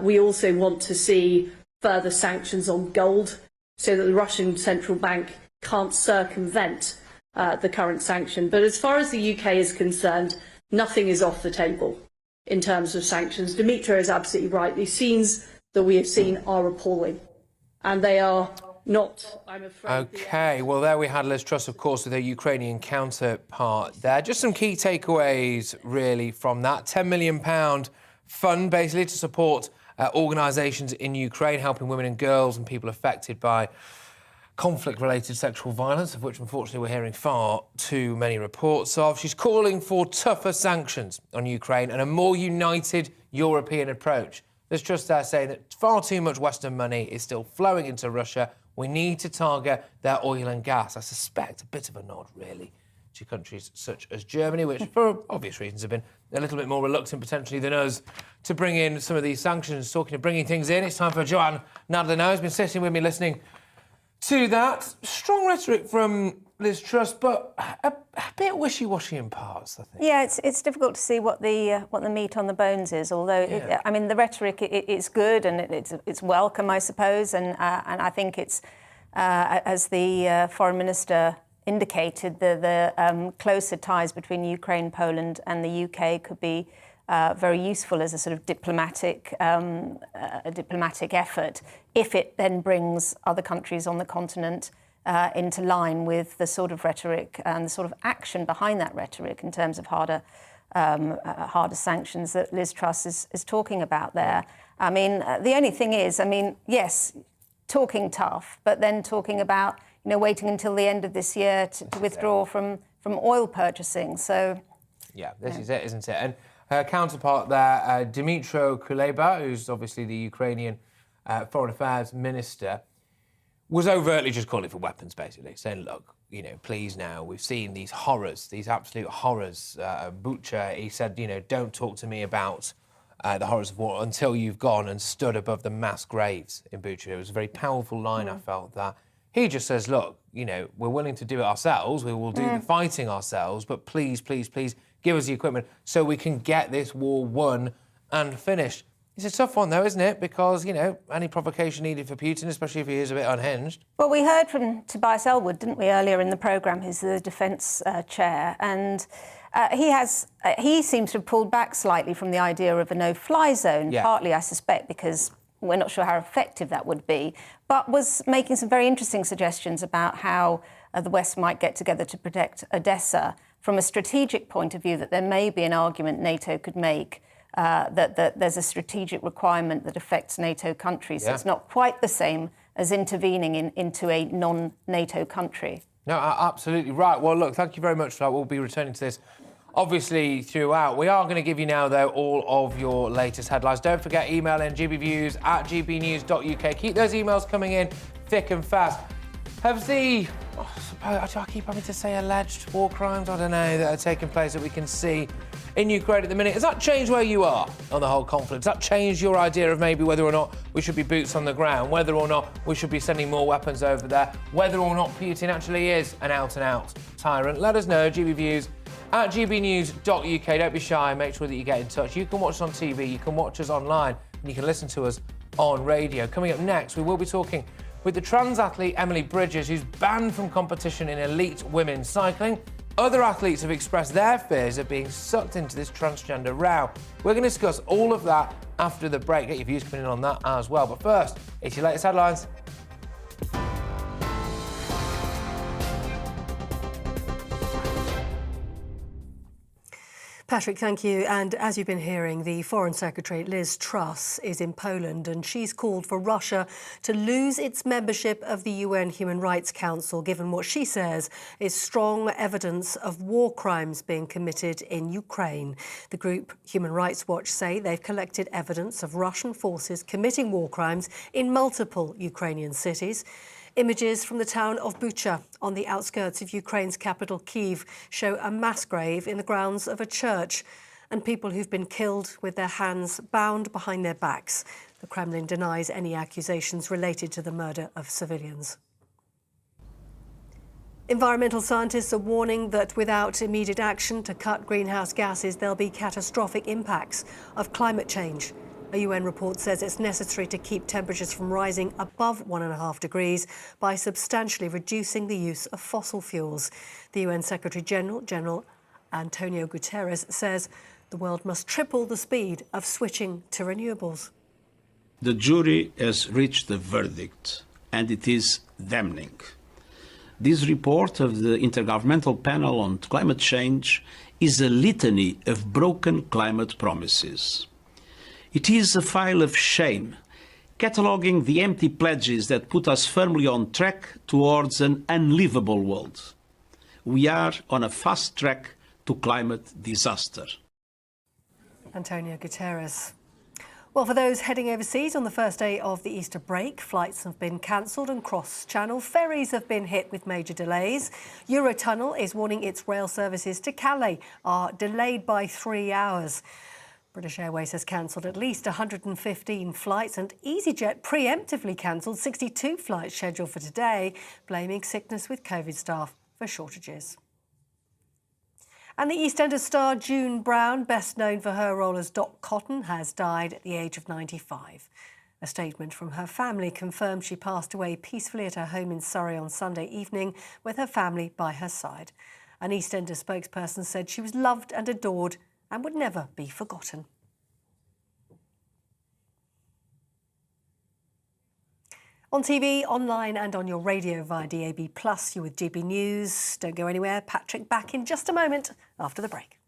We also want to see further sanctions on gold so that the Russian central bank can't circumvent the current sanction. But as far as the UK is concerned, nothing is off the table in terms of sanctions. Dimitra is absolutely right. The scenes that we have seen are appalling, and they are not, I'm afraid. OK, well, there we had Liz Truss, of course, with her Ukrainian counterpart there. Just some key takeaways, really, from that. £10 million fund, basically, to support organisations in Ukraine, helping women and girls and people affected by conflict-related sexual violence, of which, unfortunately, we're hearing far too many reports of. She's calling for tougher sanctions on Ukraine and a more united European approach. There's just there saying that far too much Western money is still flowing into Russia. We need to target their oil and gas. I suspect a bit of a nod, really, to countries such as Germany, which, for obvious reasons, have been a little bit more reluctant, potentially, than us to bring in some of these sanctions. Talking of bringing things in, it's time for Joanne Nadler now, who's been sitting with me listening to that. Strong rhetoric from Liz Truss, but a bit wishy-washy in parts, I think. Yeah, it's difficult to see what the meat on the bones is. Although, I mean, the rhetoric it's good and it's welcome, I suppose, and I think it's as the foreign minister indicated, the closer ties between Ukraine, Poland, and the UK could be very useful as a sort of diplomatic effort if it then brings other countries on the continent into line with the sort of rhetoric and the sort of action behind that rhetoric in terms of harder sanctions that Liz Truss is talking about there. I mean, the only thing is, I mean, yes, talking tough, but then talking about, you know, waiting until the end of this year to withdraw from oil purchasing. So, yeah, this is it, isn't it? And her counterpart there, Dmytro Kuleba, who's obviously the Ukrainian Foreign Affairs Minister, was overtly just calling for weapons, basically, saying, look, you know, please now, we've seen these horrors, these absolute horrors. Bucha, he said, you know, don't talk to me about the horrors of war until you've gone and stood above the mass graves in Bucha. It was a very powerful line, I felt, that he just says, look, you know, we're willing to do it ourselves, we will do the fighting ourselves, but please, please, please give us the equipment so we can get this war won and finished. It's a tough one, though, isn't it? Because, you know, any provocation needed for Putin, especially if he is a bit unhinged. Well, we heard from Tobias Ellwood, didn't we, earlier in the programme, who's the defence chair, and he seems to have pulled back slightly from the idea of a no-fly zone, partly, I suspect, because we're not sure how effective that would be, but was making some very interesting suggestions about how the West might get together to protect Odessa from a strategic point of view, that there may be an argument NATO could make that there's a strategic requirement that affects NATO countries. So it's not quite the same as intervening into a non-NATO country. No, absolutely right. Well, look, thank you very much for that. We'll be returning to this, obviously, throughout. We are going to give you now, though, all of your latest headlines. Don't forget, email in gbviews@gbnews.uk. Keep those emails coming in thick and fast. Have the, I keep having to say alleged war crimes, I don't know, that are taking place that we can see in Ukraine at the minute. Has that changed where you are on the whole conflict? Has that changed your idea of maybe whether or not we should be boots on the ground, whether or not we should be sending more weapons over there, whether or not Putin actually is an out-and-out tyrant? Let us know, gbviews@gbnews.uk. Don't be shy, make sure that you get in touch. You can watch us on TV, you can watch us online, and you can listen to us on radio. Coming up next, we will be talking with the trans athlete Emily Bridges, who's banned from competition in elite women's cycling. Other athletes have expressed their fears of being sucked into this transgender row. We're going to discuss all of that after the break. Get your views coming in on that as well. But first, it's your latest headlines. Patrick, thank you. And as you've been hearing, the Foreign Secretary, Liz Truss, is in Poland, and she's called for Russia to lose its membership of the UN Human Rights Council, given what she says is strong evidence of war crimes being committed in Ukraine. The group Human Rights Watch say they've collected evidence of Russian forces committing war crimes in multiple Ukrainian cities. Images from the town of Bucha on the outskirts of Ukraine's capital, Kyiv, show a mass grave in the grounds of a church and people who've been killed with their hands bound behind their backs. The Kremlin denies any accusations related to the murder of civilians. Environmental scientists are warning that without immediate action to cut greenhouse gases, there'll be catastrophic impacts of climate change. A UN report says it's necessary to keep temperatures from rising above 1.5 degrees by substantially reducing the use of fossil fuels. The UN Secretary-General, General Antonio Guterres, says the world must triple the speed of switching to renewables. The jury has reached a verdict, and it is damning. This report of the Intergovernmental Panel on Climate Change is a litany of broken climate promises. It is a file of shame, cataloguing the empty pledges that put us firmly on track towards an unlivable world. We are on a fast track to climate disaster. Antonio Guterres. Well, for those heading overseas on the first day of the Easter break, flights have been cancelled and cross-channel. Ferries have been hit with major delays. Eurotunnel is warning its rail services to Calais are delayed by 3 hours. British Airways has cancelled at least 115 flights, and EasyJet preemptively cancelled 62 flights scheduled for today, blaming sickness with COVID staff. for shortages. And the EastEnders star June Brown, best known for her role as Doc Cotton, has died at the age of 95. A statement from her family confirmed she passed away peacefully at her home in Surrey on Sunday evening with her family by her side. An EastEnders spokesperson said she was loved and adored and would never be forgotten. On TV, online and on your radio via DAB+, you're with GBNews. Don't go anywhere. Patrick back in just a moment after the break.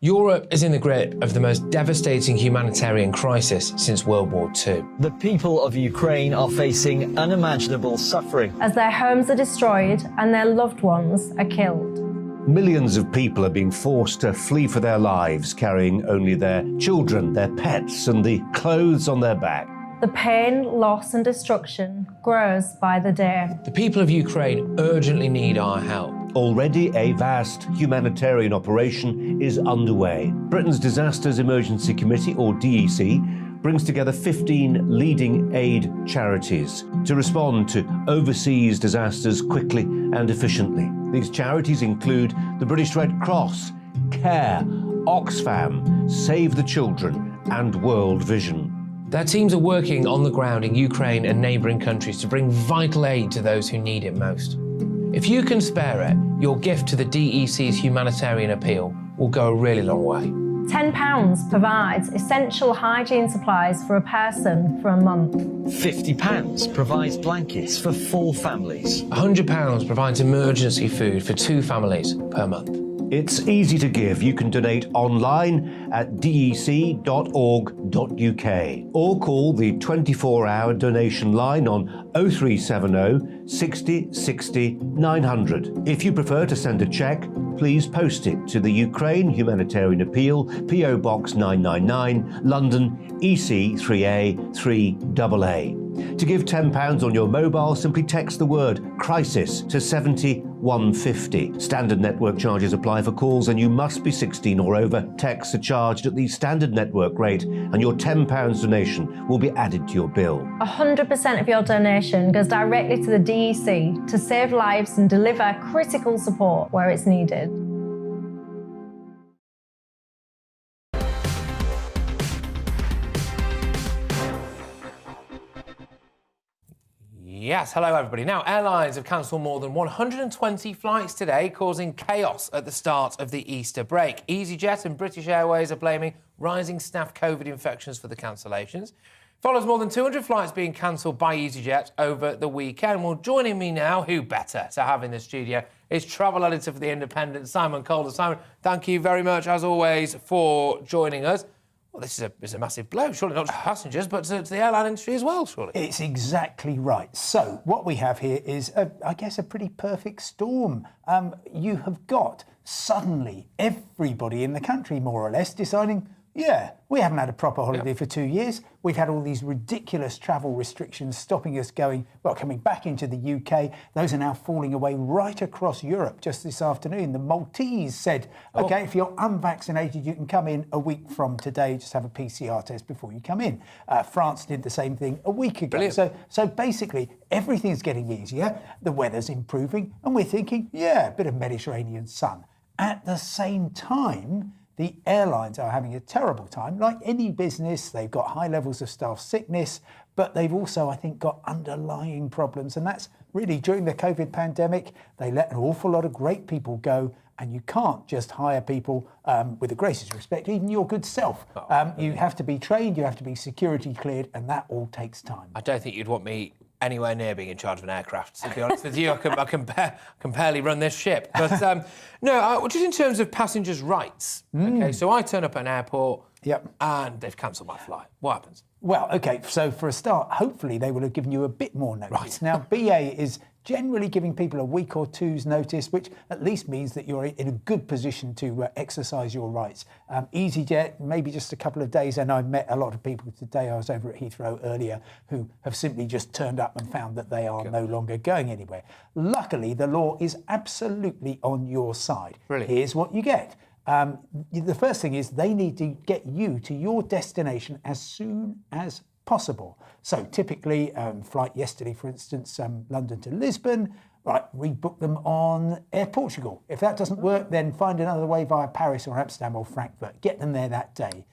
Europe is in the grip of the most devastating humanitarian crisis since World War II. The people of Ukraine are facing unimaginable suffering as their homes are destroyed and their loved ones are killed. Millions of people are being forced to flee for their lives, carrying only their children, their pets, and the clothes on their back. The pain, loss and destruction grows by the day. The people of Ukraine urgently need our help. Already a vast humanitarian operation is underway. Britain's Disasters Emergency Committee, or DEC, brings together 15 leading aid charities to respond to overseas disasters quickly and efficiently. These charities include the British Red Cross, CARE, Oxfam, Save the Children and World Vision. Their teams are working on the ground in Ukraine and neighbouring countries to bring vital aid to those who need it most. If you can spare it, your gift to the DEC's humanitarian appeal will go a really long way. £10 provides essential hygiene supplies for a person for a month. £50 provides blankets for 4 families. £100 provides emergency food for 2 families per month. It's easy to give. You can donate online at dec.org.uk or call the 24-hour donation line on 0370 60 60 900. If you prefer to send a cheque, please post it to the Ukraine Humanitarian Appeal, PO Box 999, London, EC 3A 3AA. To give £10 on your mobile, simply text the word crisis to 70150. Standard network charges apply for calls and you must be 16 or over. Texts are charged at the standard network rate and your £10 donation will be added to your bill. 100% of your donation goes directly to the DEC to save lives and deliver critical support where it's needed. Yes, hello everybody. Now, airlines have cancelled more than 120 flights today, causing chaos at the start of the Easter break. EasyJet and British Airways are blaming rising staff COVID infections for the cancellations. Follows more than 200 flights being cancelled by EasyJet over the weekend. Well, joining me now, who better to have in the studio, is travel editor for The Independent, Simon Calder. Simon, thank you very much, as always, for joining us. Well, this is a massive blow, surely not just passengers, but to the airline industry as well, surely. It's exactly right. So what we have here is, I guess, a pretty perfect storm. You have got suddenly everybody in the country, more or less, deciding, yeah, we haven't had a proper holiday for 2 years. We've had all these ridiculous travel restrictions stopping us coming back into the UK. Those are now falling away right across Europe just this afternoon. The Maltese said, OK, if you're unvaccinated, you can come in a week from today. Just have a PCR test before you come in. France did the same thing a week ago. So basically, everything's getting easier. The weather's improving. And we're thinking, yeah, a bit of Mediterranean sun. At the same time, the airlines are having a terrible time. Like any business, they've got high levels of staff sickness, but they've also, I think, got underlying problems. And that's really during the COVID pandemic, they let an awful lot of great people go. And you can't just hire people with the greatest respect, even your good self. You have to be trained, you have to be security cleared, and that all takes time. I don't think you'd want me anywhere near being in charge of an aircraft, to be honest with you. I can barely run this ship. But no, just in terms of passengers' rights. OK, so I turn up at an airport and they've cancelled my flight. What happens? Well, OK, so for a start, hopefully they will have given you a bit more notice. Now, BA is generally giving people a week or two's notice, which at least means that you're in a good position to exercise your rights. EasyJet, maybe just a couple of days, and I met a lot of people today. I was over at Heathrow earlier who have simply just turned up and found that they are no longer going anywhere. Luckily, the law is absolutely on your side. Brilliant. Here's what you get. The first thing is they need to get you to your destination as soon as possible. So typically, flight yesterday, for instance, London to Lisbon, right, rebook them on Air Portugal. If that doesn't work, then find another way via Paris or Amsterdam or Frankfurt. Get them there that day.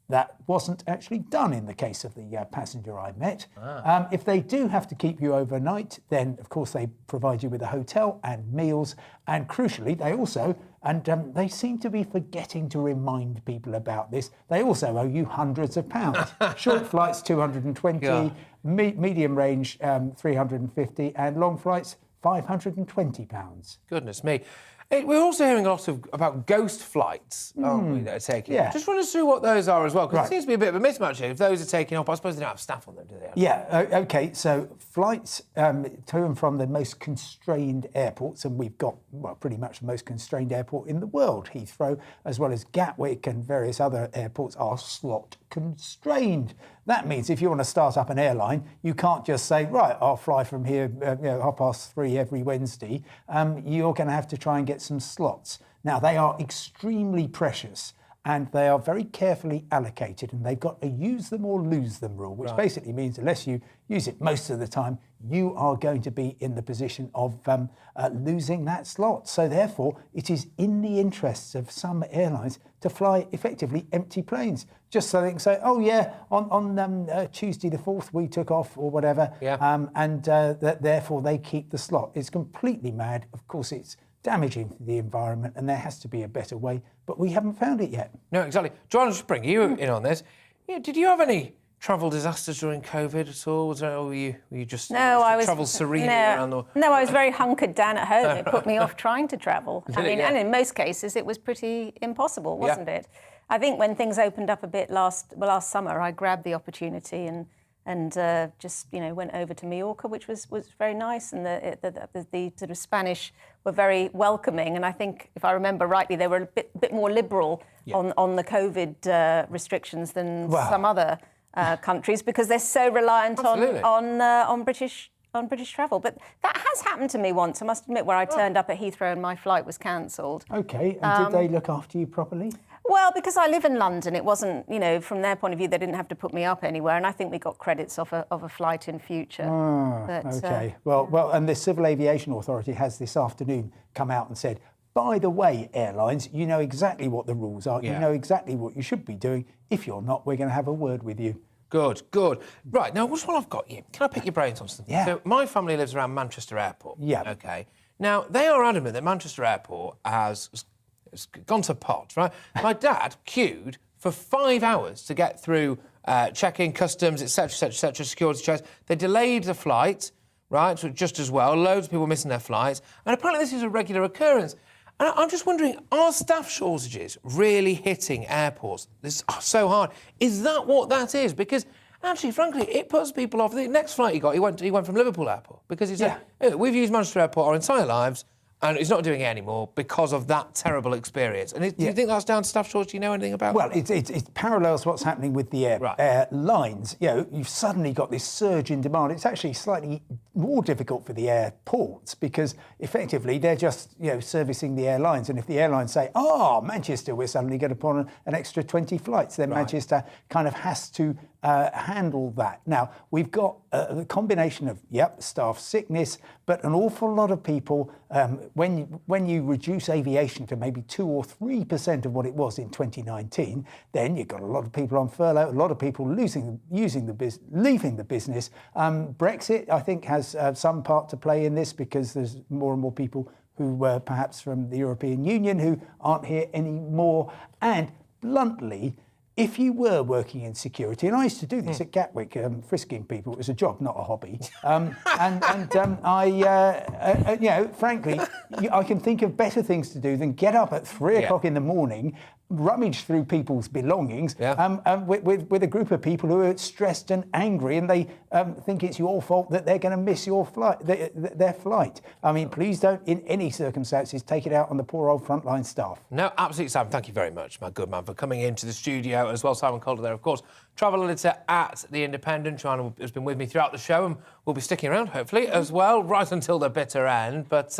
That wasn't actually done in the case of the passenger I met. If they do have to keep you overnight, then of course they provide you with a hotel and meals. And crucially, they also, and they seem to be forgetting to remind people about this, they also owe you hundreds of pounds. Short flights, 220, medium range, 350, and long flights, £520. Goodness me. We're also hearing a lot about ghost flights, aren't we, that are taking off. Just run us through what those are as well, because it seems to be a bit of a mismatch here. If those are taking off, I suppose they don't have staff on them, do they? Yeah, OK, so flights to and from the most constrained airports, and we've got, well, pretty much the most constrained airport in the world, Heathrow, as well as Gatwick and various other airports are slot constrained. That means if you want to start up an airline, you can't just say, right, I'll fly from here 3:30 every Wednesday. You're going to have to try and get some slots. Now, they are extremely precious and they are very carefully allocated, and they've got a use them or lose them rule, which basically means unless you use it most of the time, you are going to be in the position of losing that slot. So therefore, it is in the interests of some airlines to fly effectively empty planes, just so they can say, oh yeah, on Tuesday the 4th we took off or whatever, and therefore they keep the slot. It's completely mad. Of course, it's damaging to the environment, and there has to be a better way, but we haven't found it yet. No, exactly. John, I'll just bring you in on this. Yeah, did you have any travel disasters during COVID at all? Or were you just travel serenely around? No, I was very hunkered down at home. It put me off trying to travel. I mean, and in most cases, it was pretty impossible, wasn't it? I think when things opened up a bit last summer, I grabbed the opportunity and just went over to Mallorca, which was very nice, and the sort of Spanish were very welcoming, and I think if I remember rightly, they were a bit more liberal on the COVID restrictions than some other countries, because they're so reliant on British travel. But that has happened to me once, I must admit, where I turned up at Heathrow and my flight was cancelled. OK, and did they look after you properly? Well, because I live in London, it wasn't, from their point of view, they didn't have to put me up anywhere, and I think we got credits of a flight in future. OK. Well, and the Civil Aviation Authority has this afternoon come out and said, by the way, airlines, you know exactly what the rules are. You know exactly what you should be doing. If you're not, we're going to have a word with you. Good. Right, now, which one I've got you? Can I pick your brains on something? Yeah. So my family lives around Manchester Airport. Yeah. OK. Now, they are adamant that Manchester Airport has gone to pot, right? My dad queued for 5 hours to get through check-in, customs, etc., security checks. They delayed the flight, right, so just as well. Loads of people missing their flights. And apparently this is a regular occurrence. And I'm just wondering, are staff shortages really hitting airports? This is so hard. Is that what that is? Because actually, frankly, it puts people off. The next flight he got, he went from Liverpool Airport, because he said, we've used Manchester Airport our entire lives, and he's not doing it anymore because of that terrible experience. And do you think that's down to staff shortage? Do you know anything about Well, it parallels what's happening with the airlines. You've suddenly got this surge in demand. It's actually slightly more difficult for the airports, because effectively they're just servicing the airlines. And if the airlines say, Manchester, we're suddenly going to put on an extra 20 flights, then Manchester kind of has to handle that. Now, we've got a combination of, staff sickness, but an awful lot of people, when you reduce aviation to maybe 2 or 3% of what it was in 2019, then you've got a lot of people on furlough, a lot of people leaving the business. Brexit, I think, has some part to play in this, because there's more and more people who were perhaps from the European Union who aren't here anymore. And bluntly, if you were working in security, and I used to do this at Gatwick, frisking people, it was a job, not a hobby. Frankly, I can think of better things to do than get up at 3 o'clock in the morning, rummage through people's belongings with a group of people who are stressed and angry, and they think it's your fault that they're going to miss your flight, their flight. I mean, please don't, in any circumstances, take it out on the poor old frontline staff. No, absolutely, Sam. Thank you very much, my good man, for coming into the studio as well. Simon Calder there, of course, travel editor at The Independent. Joanna has been with me throughout the show and will be sticking around, hopefully, as well, right until the bitter end. But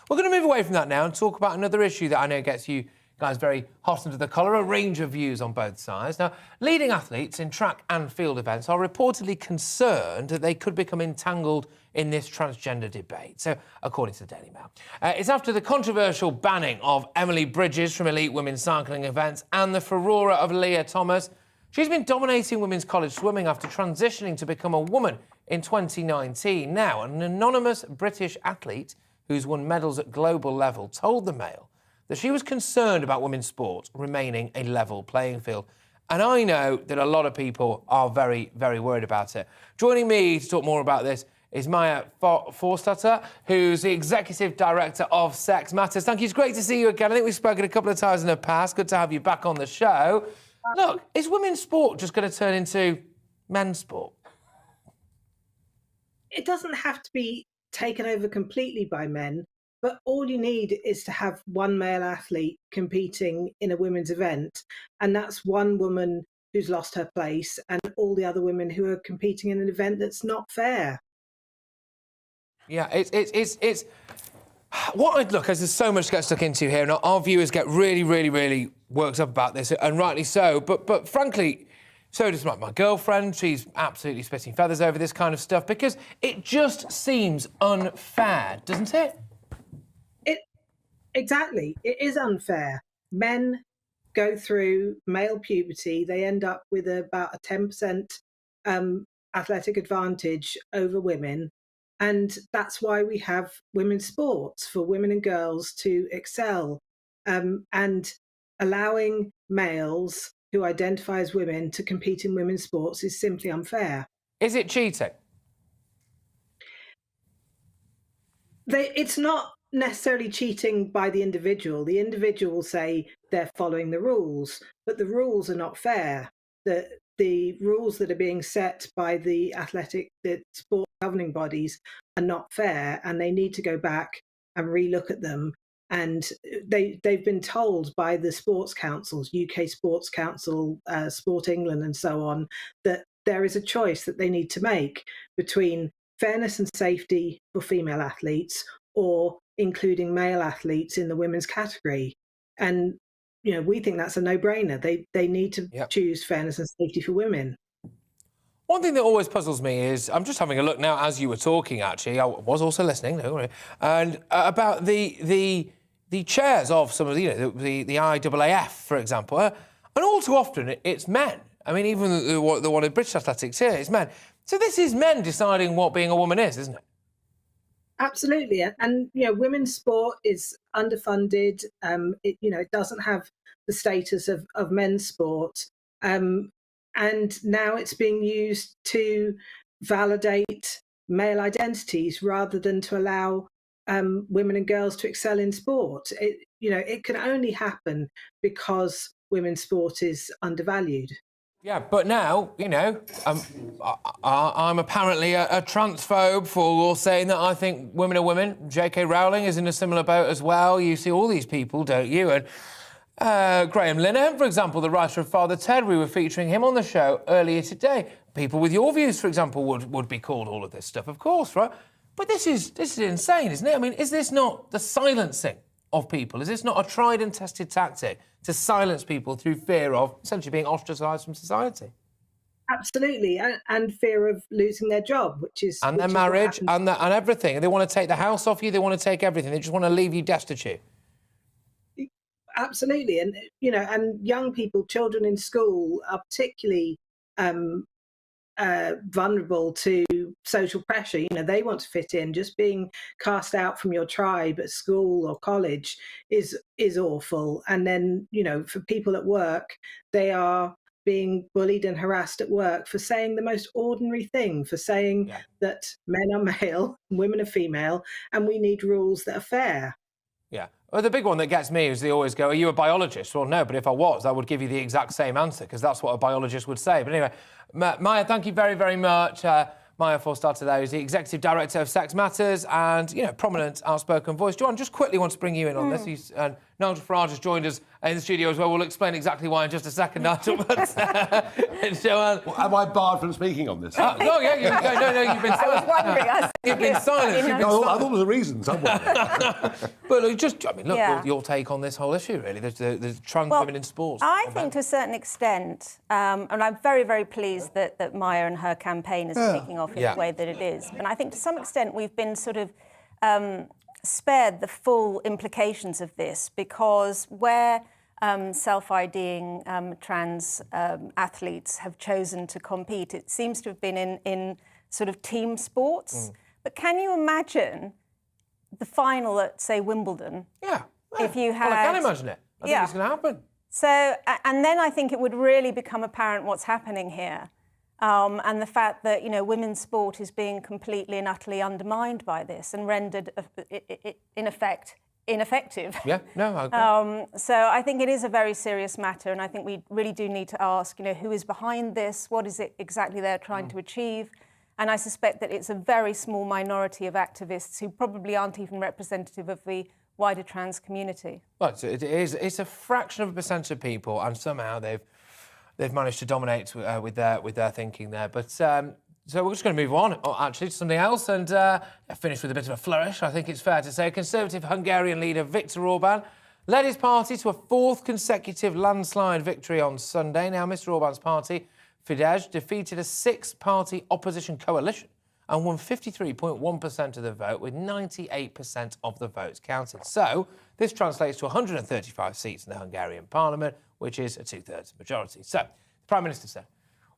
we're going to move away from that now and talk about another issue that I know gets you guys very hot under the collar, a range of views on both sides. Now, leading athletes in track and field events are reportedly concerned that they could become entangled in this transgender debate. So, according to the Daily Mail, it's after the controversial banning of Emily Bridges from elite women's cycling events and the furore of Leah Thomas. She's been dominating women's college swimming after transitioning to become a woman in 2019. Now, an anonymous British athlete who's won medals at global level told the Mail that she was concerned about women's sport remaining a level playing field. And I know that a lot of people are very, very worried about it. Joining me to talk more about this is Maya Forstater, who's the Executive Director of Sex Matters. Thank you. It's great to see you again. I think we've spoken a couple of times in the past. Good to have you back on the show. Look, is women's sport just going to turn into men's sport? It doesn't have to be taken over completely by men. But all you need is to have one male athlete competing in a women's event, and that's one woman who's lost her place and all the other women who are competing in an event that's not fair. Yeah, it's what look, as there's so much to get stuck into here, and our viewers get really, really, really worked up about this, and rightly so. But frankly, so does my girlfriend. She's absolutely spitting feathers over this kind of stuff because it just seems unfair, doesn't it? Exactly. It is unfair. Men go through male puberty. They end up with about a 10% athletic advantage over women. And that's why we have women's sports, for women and girls to excel. And allowing males who identify as women to compete in women's sports is simply unfair. Is it cheating? It's not necessarily cheating by the individual. The individual will say they're following the rules, but the rules are not fair. The rules that are being set by the sport governing bodies are not fair, and they need to go back and relook at them. And they've been told by the sports councils, UK Sports Council, Sport England and so on, that there is a choice that they need to make between fairness and safety for female athletes or including male athletes in the women's category. And, you know, we think that's a no-brainer. They need to choose fairness and safety for women. One thing that always puzzles me is, I'm just having a look now as you were talking, actually, I was also listening, don't worry, and about the chairs of some of the, you know, the IAAF, for example, and all too often it's men. I mean, even the one in British athletics here, it's men. So this is men deciding what being a woman is, isn't it? Absolutely, and you know, women's sport is underfunded. It doesn't have the status of men's sport, and now it's being used to validate male identities rather than to allow women and girls to excel in sport. It can only happen because women's sport is undervalued. Yeah, but now, you know, I'm apparently a transphobe for saying that I think women are women. J.K. Rowling is in a similar boat as well. You see all these people, don't you? And Graham Linehan, for example, the writer of Father Ted, we were featuring him on the show earlier today. People with your views, for example, would be called all of this stuff, of course, right? But this is insane, isn't it? I mean, is this not the silencing of people? Is this not a tried and tested tactic to silence people through fear of essentially being ostracised from society? Absolutely, and fear of losing their job, and their marriage and everything. And they want to take the house off you. They want to take everything. They just want to leave you destitute. Absolutely, and you know, and young people, children in school, are particularly vulnerable to social pressure. You know, they want to fit in. Just being cast out from your tribe at school or college is awful. And then, you know, for people at work, they are being bullied and harassed at work for saying the most ordinary thing, for saying that men are male, women are female, and we need rules that are fair. Yeah, Well, the big one that gets me is they always go, are you a biologist? Well, no, but if I was, I would give you the exact same answer, because that's what a biologist would say. But anyway, Maya, thank you very, very much. Maya Forstater there is the Executive Director of Sex Matters and, prominent, outspoken voice. John, just quickly want to bring you in on this. Nigel Farage has joined us in the studio as well. We'll explain exactly why in just a second, Nigel. Joanne... Well, am I barred from speaking on this? No, you've been silent. I was wondering. You've been silent. I thought there was a reason somewhere. But look, your take on this whole issue, really, the trans women in sports. I think to a certain extent, and I'm very, very pleased that Maya and her campaign is kicking off in the way that it is. And I think to some extent we've been sort of spared the full implications of this, because where self-IDing trans athletes have chosen to compete, it seems to have been in sort of team sports. But can you imagine the final at, say, Wimbledon? Yeah. If you had... Well, I can imagine it. I think it's going to happen. So, and then I think it would really become apparent what's happening here. And the fact that, women's sport is being completely and utterly undermined by this and rendered, in effect, ineffective. Yeah, no, I agree. So I think it is a very serious matter, and I think we really do need to ask, who is behind this? What is it exactly they're trying to achieve? And I suspect that it's a very small minority of activists who probably aren't even representative of the wider trans community. Well, it's a fraction of a percent of people, and somehow they've managed to dominate with their thinking there. But so we're just going to move on, actually, to something else, and finish with a bit of a flourish. I think it's fair to say Conservative Hungarian leader Viktor Orban led his party to a fourth consecutive landslide victory on Sunday. Now, Mr. Orban's party, Fidesz, defeated a six-party opposition coalition and won 53.1% of the vote, with 98% of the votes counted. So this translates to 135 seats in the Hungarian parliament, which is a two-thirds majority. So the Prime Minister said,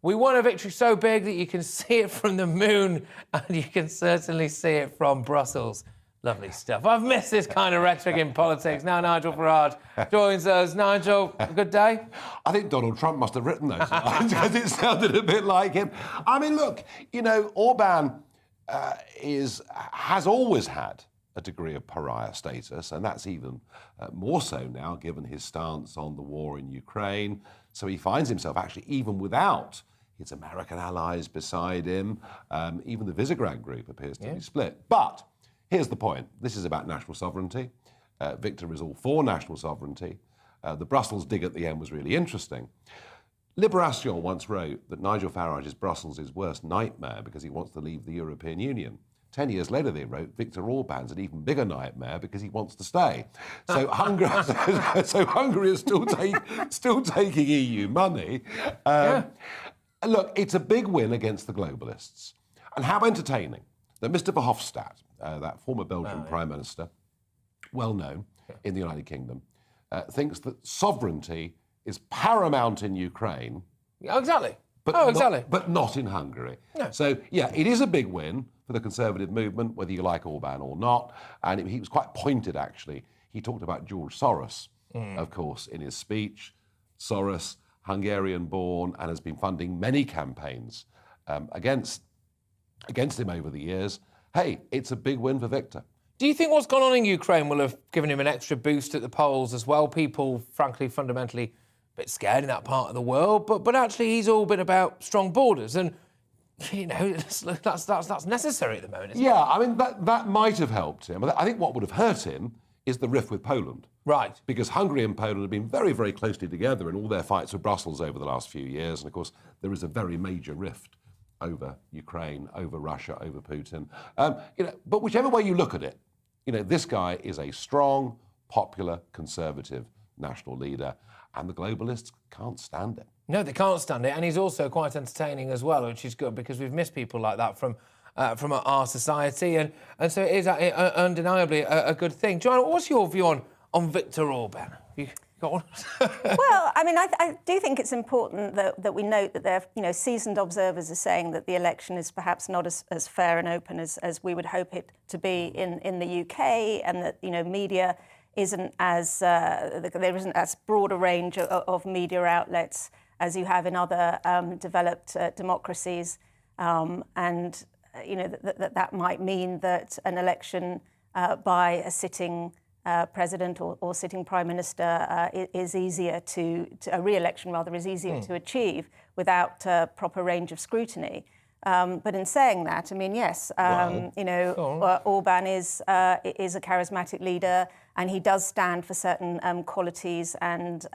"We won a victory so big that you can see it from the moon and you can certainly see it from Brussels." Lovely stuff. I've missed this kind of rhetoric in politics. Now Nigel Farage joins us. Nigel, a good day? I think Donald Trump must have written those lines because it sounded a bit like him. I mean, look, Orban has always had a degree of pariah status, and that's even more so now given his stance on the war in Ukraine. So he finds himself actually, even without his American allies beside him, even the Visegrad group appears to be split. But here's the point. This is about national sovereignty. Victor is all for national sovereignty. The Brussels dig at the end was really interesting. Libération once wrote that Nigel Farage is Brussels' worst nightmare because he wants to leave the European Union. 10 years later, they wrote, Viktor Orban's an even bigger nightmare because he wants to stay. So Hungary is still taking EU money. Look, it's a big win against the globalists. And how entertaining that Mr. Verhofstadt, that former Belgian Prime Minister, well known in the United Kingdom, thinks that sovereignty is paramount in Ukraine. Exactly. But not in Hungary. No. So, it is a big win for the Conservative movement, whether you like Orban or not. And he was quite pointed, actually. He talked about George Soros, of course, in his speech. Soros, Hungarian-born, and has been funding many campaigns against him over the years. Hey, it's a big win for Viktor. Do you think what's gone on in Ukraine will have given him an extra boost at the polls as well? People, frankly, fundamentally a bit scared in that part of the world, but actually he's all been about strong borders, and that's necessary at the moment, isn't it? Yeah, I mean, that might have helped him. I think what would have hurt him is the rift with Poland. Right. Because Hungary and Poland have been very, very closely together in all their fights with Brussels over the last few years, and of course there is a very major rift over Ukraine, over Russia, over Putin. But whichever way you look at it, this guy is a strong, popular, conservative national leader, and the globalists can't stand it. No, they can't stand it, and he's also quite entertaining as well, which is good because we've missed people like that from our society, and so it is undeniably a good thing. Joanna, what's your view on Viktor Orban? You got one? Well, I mean, I do think it's important that we note that there, seasoned observers are saying that the election is perhaps not as fair and open as we would hope it to be in the UK, and that media isn't as there isn't as broad a range of media outlets as you have in other developed democracies, and that might mean that an election by a sitting president or sitting prime minister is easier a re-election rather is easier to achieve without a proper range of scrutiny. But in saying that, I mean, yes, Orban is a charismatic leader, and he does stand for certain qualities and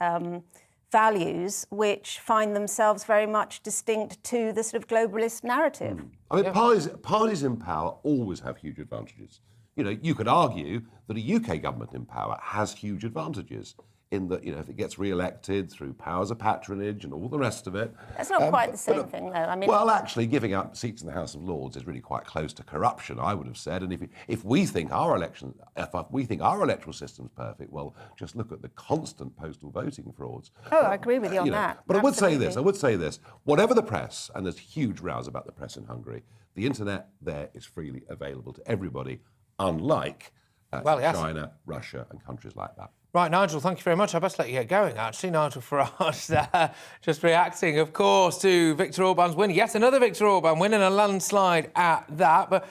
values which find themselves very much distinct to the sort of globalist narrative. I mean, parties in power always have huge advantages. You know, you could argue that a UK government in power has huge advantages in that, you know, if it gets re-elected through powers of patronage and all the rest of it. That's not quite the same thing, though. I mean, well, actually, giving up seats in the House of Lords is really quite close to corruption, I would have said. And if we think our electoral system's perfect, well, just look at the constant postal voting frauds. Oh, I agree with you on that. But I would say this: whatever the press, and there's huge rows about the press in Hungary, the internet there is freely available to everybody, unlike China, Russia, and countries like that. Right, Nigel, thank you very much. I best let you get going, actually. Nigel Farage just reacting, of course, to Viktor Orban's win. Yet another Viktor Orban win, and a landslide at that. But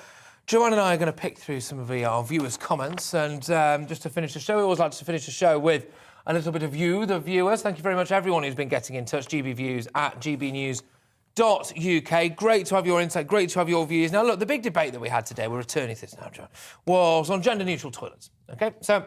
Joanne and I are going to pick through some of our viewers' comments. And just to finish the show, we always like to finish the show with a little bit of you, the viewers. Thank you very much, everyone who's been getting in touch. GBviews at gbnews.uk. Great to have your insight, great to have your views. Now, look, the big debate that we had today, we're returning to this now, John, was on gender-neutral toilets, OK? So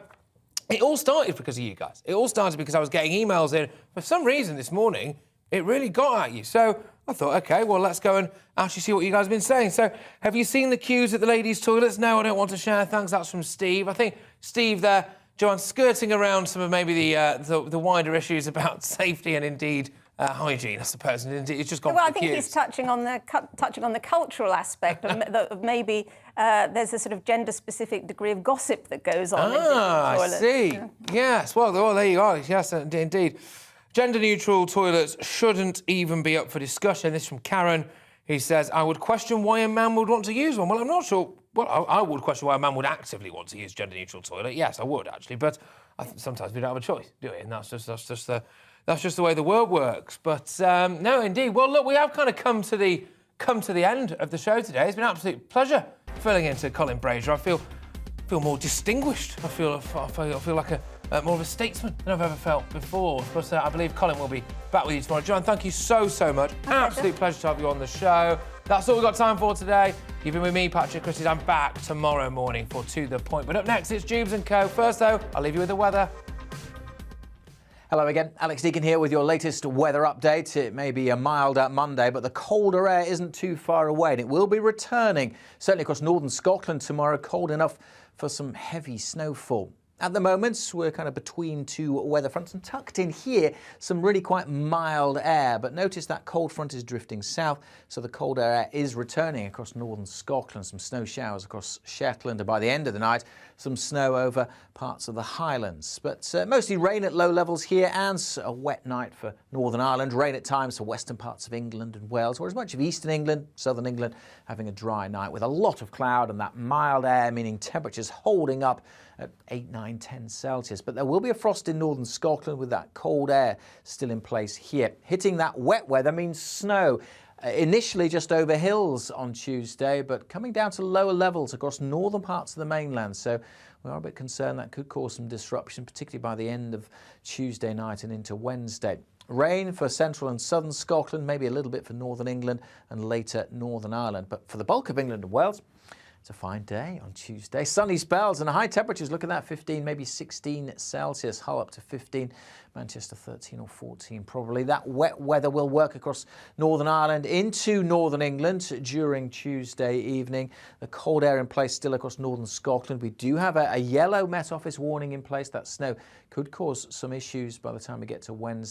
it all started because of you guys. It all started because I was getting emails in. For some reason this morning, it really got at you. So I thought, OK, well, let's go and actually see what you guys have been saying. So have you seen the queues at the ladies' toilets? No, I don't want to share. Thanks, that's from Steve. I think Steve there, Joanne, skirting around some of maybe the wider issues about safety and indeed hygiene, I suppose. And it's just gone. Well, I think he's touching on the cultural aspect of maybe there's a sort of gender-specific degree of gossip that goes on. In I see. Yeah. Yes. Well, there you are. Yes, indeed. Gender-neutral toilets shouldn't even be up for discussion. This is from Karen. He says, I would question why a man would want to use one. Well, I'm not sure. Well, I would question why a man would actively want to use gender-neutral toilet. Yes, I would, actually. But I think sometimes we don't have a choice, do we? And that's just the way the world works. But no, indeed. Well, look, we have kind of come to the end of the show today. It's been an absolute pleasure filling in to Colin Brazier. I feel more distinguished. I feel like more of a statesman than I've ever felt before. But I believe Colin will be back with you tomorrow. Joanne, thank you so much. Absolute pleasure to have you on the show. That's all we've got time for today. You've been with me, Patrick Christys. I'm back tomorrow morning for To The Point. But up next, it's Jubes & Co. First, though, I'll leave you with the weather. Hello again, Alex Deacon here with your latest weather update. It may be a mild Monday, but the colder air isn't too far away, and it will be returning, certainly across northern Scotland tomorrow, cold enough for some heavy snowfall. At the moment, we're kind of between two weather fronts, and tucked in here, some really quite mild air. But notice that cold front is drifting south, so the cold air is returning across northern Scotland. Some snow showers across Shetland, and by the end of the night, some snow over parts of the Highlands. But mostly rain at low levels here, and a wet night for Northern Ireland. Rain at times for western parts of England and Wales, whereas much of eastern England, southern England, having a dry night with a lot of cloud and that mild air, meaning temperatures holding up at 8, 9, 10 Celsius. But there will be a frost in northern Scotland with that cold air still in place here. Hitting that wet weather means snow. Initially just over hills on Tuesday, but coming down to lower levels across northern parts of the mainland. So we are a bit concerned that could cause some disruption, particularly by the end of Tuesday night and into Wednesday. Rain for central and southern Scotland, maybe a little bit for northern England and later Northern Ireland. But for the bulk of England and Wales, it's a fine day on Tuesday. Sunny spells and high temperatures. Look at that, 15, maybe 16 Celsius. Hull up to 15. Manchester 13 or 14 probably. That wet weather will work across Northern Ireland into Northern England during Tuesday evening. The cold air in place still across Northern Scotland. We do have a yellow Met Office warning in place. That snow could cause some issues by the time we get to Wednesday.